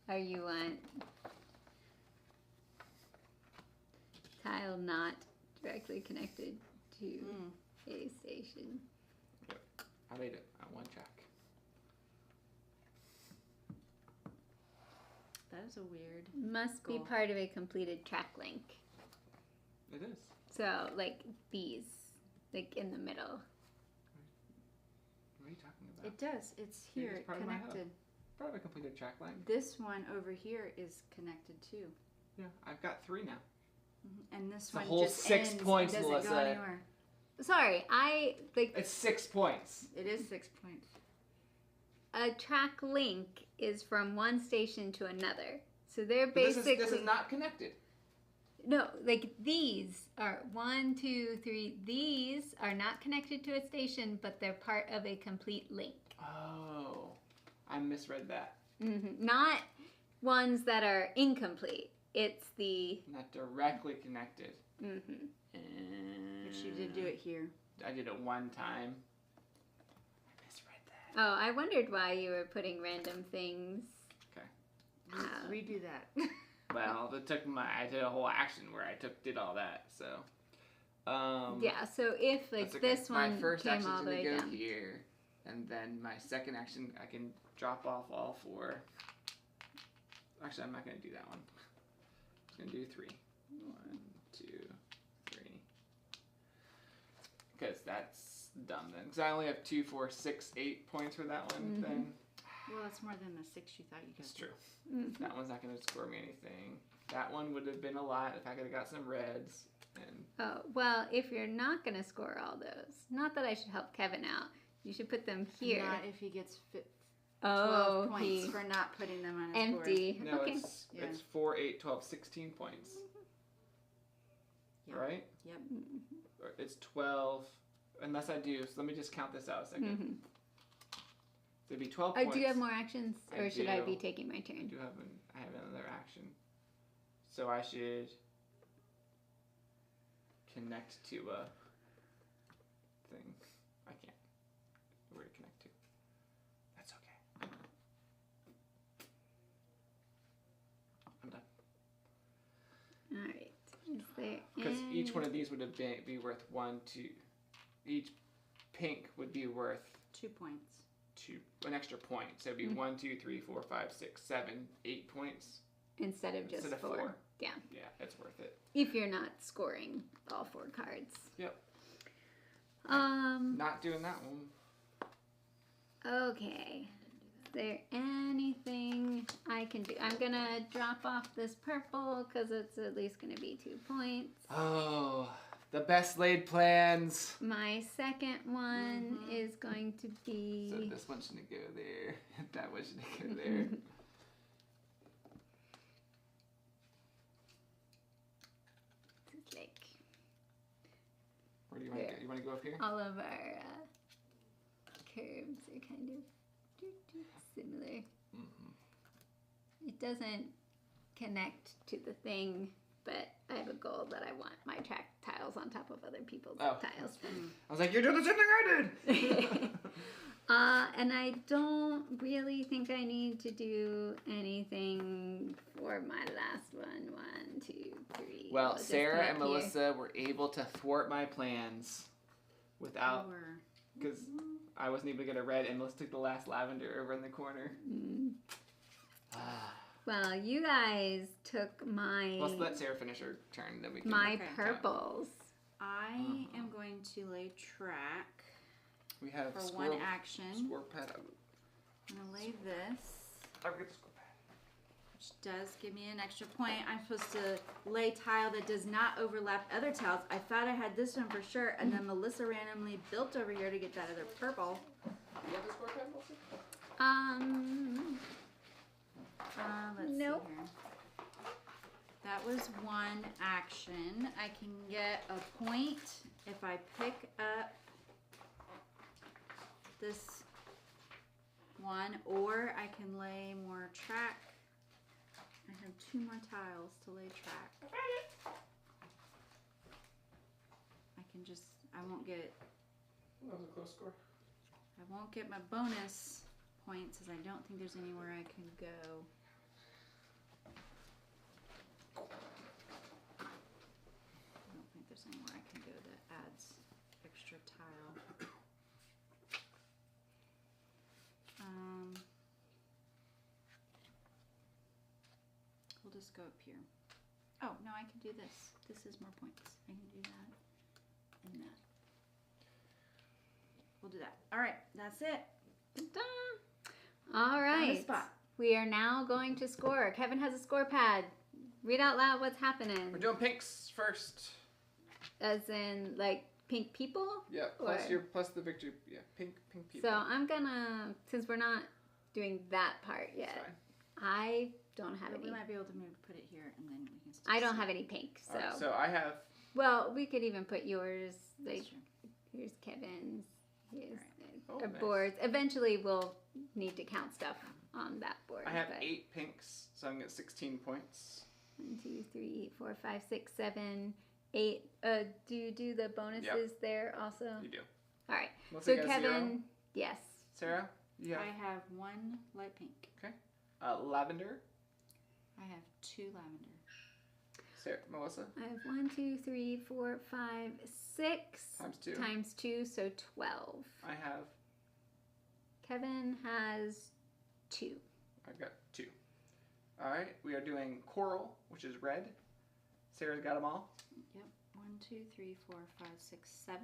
Or you want tile not directly connected to a station. I made it on 1 track. That is a weird. Must be Cool. part of a completed track link. It is. So, like these, like in the middle. What are you talking about? It does. It's Yeah, here it's part of my hub. connected. Part of a completed track line. This one over here is connected too. Yeah, I've got 3 now. And this The one whole just 6 ends points, and doesn't go Melissa. anywhere. Sorry, I like It's 6 points. It is 6 points. a track link is from one station to another. So they're But basically this is not connected. no, like these are 1, 2, 3. These are not connected to a station, but they're part of a complete link. Oh, I misread that. Not ones that are incomplete. It's the Not directly connected. Which you did do it here. I did it 1 time. I misread that. Oh, I wondered why you were putting random things. Okay. Redo that. Well, I did a whole action where I did all that. So, Yeah, so if like That's okay. this one My first came action's all the gonna way go down. here, and then my second action I can drop off all 4. Actually, I'm not gonna do that one. I'm gonna do 3. 1, 2, 3. Because that's dumb then. Because I only have 2, 4, 6, 8 points for that one. Then Well, that's more than the 6 you thought you could. that's true. Mhm. That one's not gonna score me anything. That one would have been a lot if I could have got some reds. And Oh, well, if you're not going to score all those, not that I should help Kevin out, you should put them here. Not if he gets 12 Oh, points he for not putting them on his empty. no, Okay. Yeah. it's 4, 8, 12, 16 points. Yeah. Right? Yep. Or it's 12, unless I do. So let me just count this out a second. Mhm. So it'd be 12 Oh, points. do you have more actions, I or should I do. be taking my I turn? do have I have another action. So I should connect to a thing. I can't. Where to connect to? That's okay. I'm done. All right. Is there Because each one any- of these would have be worth 1, 2. Each pink would be worth 2 points. 2, an extra point. So it'd be Mhm. 1, 2, 3, 4, 5, 6, 7, 8 points instead of just instead of 4? 4. Yeah. Yeah, it's worth it. If you're not scoring all 4 cards. Yep. Um. Not doing that one. Okay. Is there anything I can do? I'm gonna drop off this purple because it's at least gonna be 2 points. Oh, the best laid plans. My second one is going to So be. this one shouldn't go there. That one shouldn't go there. It's like Where do you want to There. go? You want to go up here? all of our curves are kind of similar. It doesn't connect to the thing, but I have a goal that I want my track tiles on top of other people's Oh. tiles. I was like, you're doing the same thing I did. And I don't really think I need to do anything for my last one. 1, 2, 3. Well, I'll just Sarah come and up here. Melissa were able to thwart my plans without, Or because I wasn't able to get a red, and Melissa took the last lavender over in the corner. Mm. Well, you guys took my Let's let Sarah finish her turn, then we can. my Okay. purples. I am going to lay track We have for score, one action. score pad. I'm going to lay this, I get the score pad. which does give me an extra point. I'm supposed to lay tile that does not overlap other tiles. I thought I had this one for sure, and then Melissa randomly built over here to get that other purple. You have the score pad, Melissa? Let's Nope. see here. That was one action. I can get a point if I pick up this one, or I can lay more track. I have 2 more tiles to lay track. I can just, I won't get my bonus points as I don't think there's anywhere I can go. I don't think there's anywhere I can go that adds extra tile. We'll just go up here. Oh, no, I can do this. This is more points. I can do that and that. We'll do that. All right, that's it. Ta-da. All Found a right. spot. We are now going to score. Kevin has a score pad. Read out loud what's happening. We're doing pinks first. As in, like, pink people? Yeah, plus Or- plus the victory. Yeah, pink people. So I'm gonna, since we're not doing that part It's yet, fine. I don't have But we any. might be able to maybe put it here and then we can still I don't see. have any pink, so. Alright, so I have. Well, we could even put yours, like, That's true. here's Kevin's, here's Oh, our nice. boards. Eventually we'll need to count stuff on that board. I have but 8 pinks, so I'm at 16 points. 1, 2, 3, 4, 5, 6, 7, 8. Do you do the bonuses there also? You do. All right. Let's So take a Kevin, 0. yes. Sarah, you have I have 1 light pink. lavender. I have 2 lavender. Sarah, Melissa? I have 1, 2, 3, 4, 5, 6 Times 2. times 2, so 12. I have, Kevin has 2. I've got 2. All right, we are doing coral, which is red. Sarah's got them all. Yep. 1, 2, 3, 4, 5, 6, 7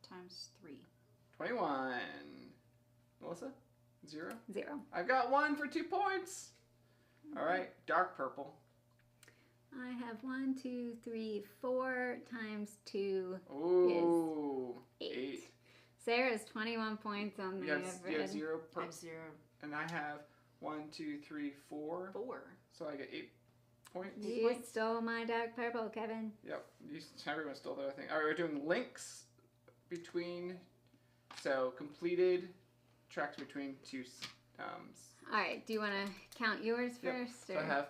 times 3. 21. Melissa? 0. 0. I've got 1 for 2 points. All right, dark purple. I have 1, 2, 3, 4 times 2 Ooh, is 8. 8. Sarah's 21 points on the You have red. 0 I purple. have 0. And I have 1, 2, 3, 4. 4. So I get 8 points. You stole my dark purple, Kevin. Yep, everyone stole their thing. All right, we're doing links between, so completed tracks between 2. All right, do you want to count yours Yep. first? So I have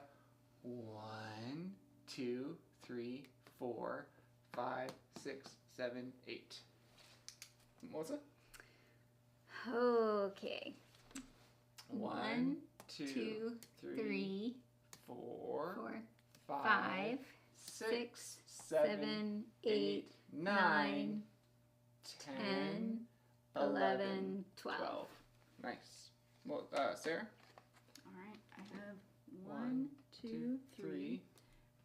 1, 2, 3, 4, 5, 6, 7, 8. Melissa? Okay. 1, 2, 2, 3, 4, 4, 5, 5, 6, 7, 8, 9, 10, 11, 12. Nice. Well, Sarah? All right. I have 1, 2, 3,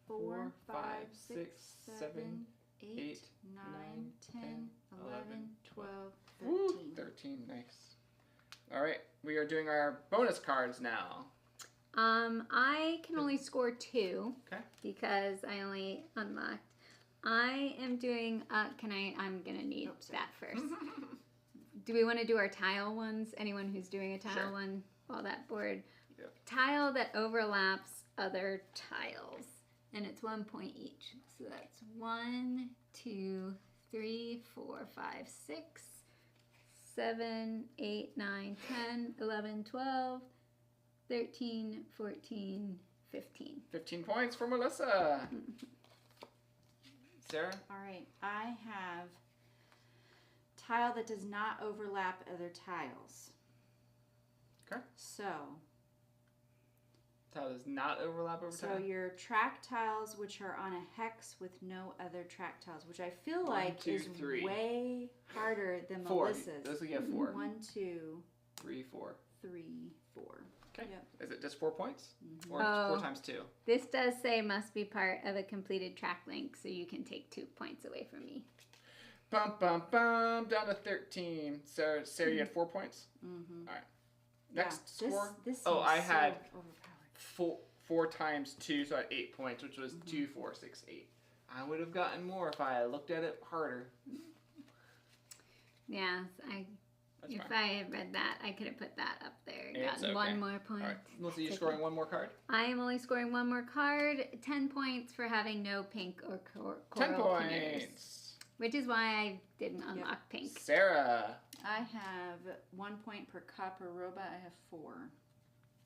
4, 5, 6, 7, 8, 9, 10, 11, 12, 13. Woo, 13, nice. All right, we are doing our bonus cards now. I can only score 2. Okay. Because I only unlocked. I am doing, I'm gonna need that first. Do we want to do our tile ones? Anyone who's doing a tile Sure. one while that board? Yep. Tile that overlaps other tiles. And it's 1 point each. So that's 1, 2, 3, 4, 5, 6, 7, 8, 9, 10, 11, 12, 13, 14, 15. 15 points for Melissa. Sarah? All right. I have tile that does not overlap other tiles. Okay. So Tile does not overlap over So time. your track tiles, which are on a hex with no other track tiles, which I feel 1, like 2, is 3. way harder than 4. Melissa's. Those will get 4. 1, 2, 3, 4. 3, 4. Okay. Yep. Is it just 4 points? Mhm. Or Oh. 4 times 2? This does say must be part of a completed track link, so you can take 2 points away from me. Bum, bum, bum. Down to 13. Sarah, you had 4 points? Mm-hmm. All right. Next yeah, score? This Oh, seems I so had overpowered. 4 times 2, so I had 8 points, which was 2, 4, 6, 8. I would have gotten more if I looked at it harder. Yeah, That's if fine. I had read that, I could have put that up there and It's gotten okay. 1 more point. All right. Melissa, you're It's scoring okay. 1 more card? I am only scoring 1 more card, 10 points for having no pink or coral 10 canoes, points. which is why I didn't unlock pink. Sarah. I have 1 point per copper robot. I have 4.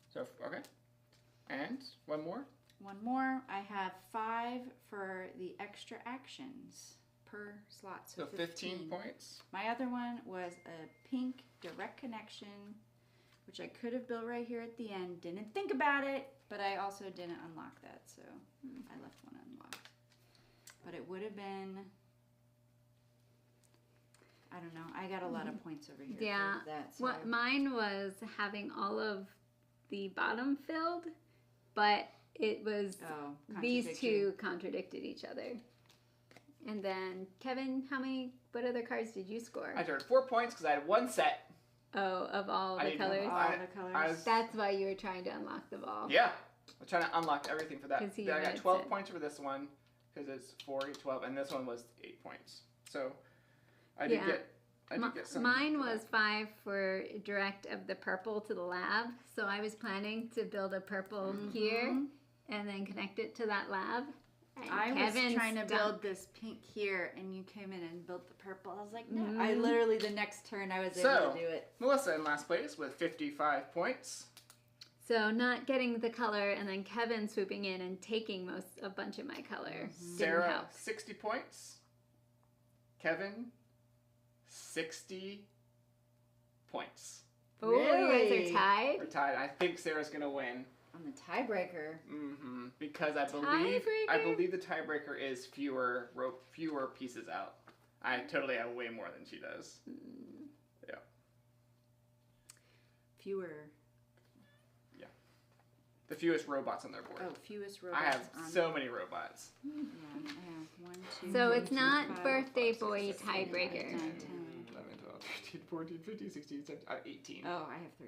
So, okay. And 1 more? 1 more. I have 5 for the extra actions per slot. So 15 points. My other one was a pink direct connection, which I could have built right here at the end. Didn't think about it, but I also didn't unlock that, so I left one unlocked. But it would have been, I don't know. I got a lot of points over here. Yeah. For that, so What mine was having all of the bottom filled, but it was these two contradicted each other. And then Kevin, what other cards did you score? I turned 4 points because I had 1 set. Oh, of all I the didn't colors. know. all the colors. I was- That's why you were trying to unlock the ball. Yeah. I'm trying to unlock everything for that. 'Cause he Then I got read 12 it. points for this one because it's 4, 12, and this one was 8 points. So I did get some. Mine was 5 for direct of the purple to the lab. So I was planning to build a purple here and then connect it to that lab. And I was Kevin's trying to done- build this pink here, and you came in and built the purple. I was like, no. I literally, the next turn, I was able to do it. Melissa in last place with 55 points. So not getting the color, and then Kevin swooping in and taking a bunch of my color didn't Sarah, help. 60 points. Kevin, 60 points. Oh, you guys Really? are tied. We're tied. I think Sarah's going to win. On the tiebreaker. Mm-hmm. Because I believe Tiebreaker? the tiebreaker is fewer pieces out. I totally have way more than she does. Yeah. Fewer. The fewest robots on their board. Oh, fewest robots. I have so many robots. Yeah, I have 1, 2. So 3, it's 4, not 5, birthday 6, boy 7, 8, tiebreaker. 9, 10. 11, 12, 13, 14, 15, 16, 17, 18. Oh, I have 3.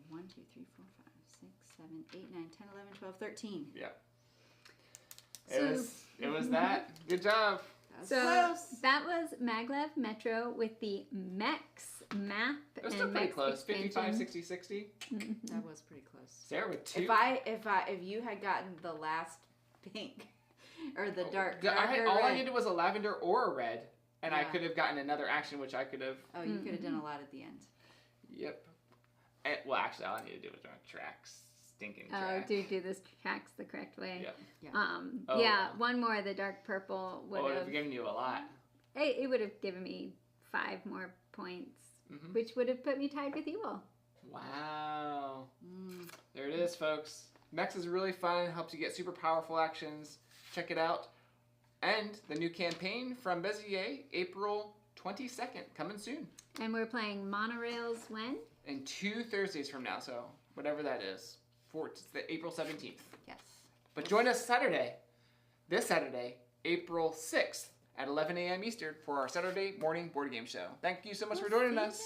1, 2, 3, 4, 5, 6, 7, 8, 9, 10, 11, 12, 13. Yeah. So- It was that. Good job. That's So close. that was Maglev Metro with the Mechs map. It was still and pretty Mechs close. 55, expansion. 60, 60. Mhm. That was pretty close. Sarah with 2. If you had gotten the last pink or the darker all I red. needed was a lavender or a red, and I Yeah. could have gotten another action, which I could have. Oh, you could have done a lot at the end. Yep. And, well, actually, all I need to do was run tracks. Stinking Oh, track. do this tracks the correct way. Yep. Yeah. Oh, Yeah, wow. one more of the dark purple would Well, it would have. have given you a lot. It would have given me 5 more points, Mhm. which would have put me tied with Evil. Wow. Mm. There it is, folks. Mechs is really fun. Helps you get super powerful actions. Check it out. And the new campaign from Bezier, April 22nd, coming soon. And we're playing monorails when? And 2 Thursdays from now, so whatever that is. It's the April 17th. Yes. But join us this Saturday, April 6th at 11 a.m. Eastern for our Saturday morning board game show. Thank you so much for joining us.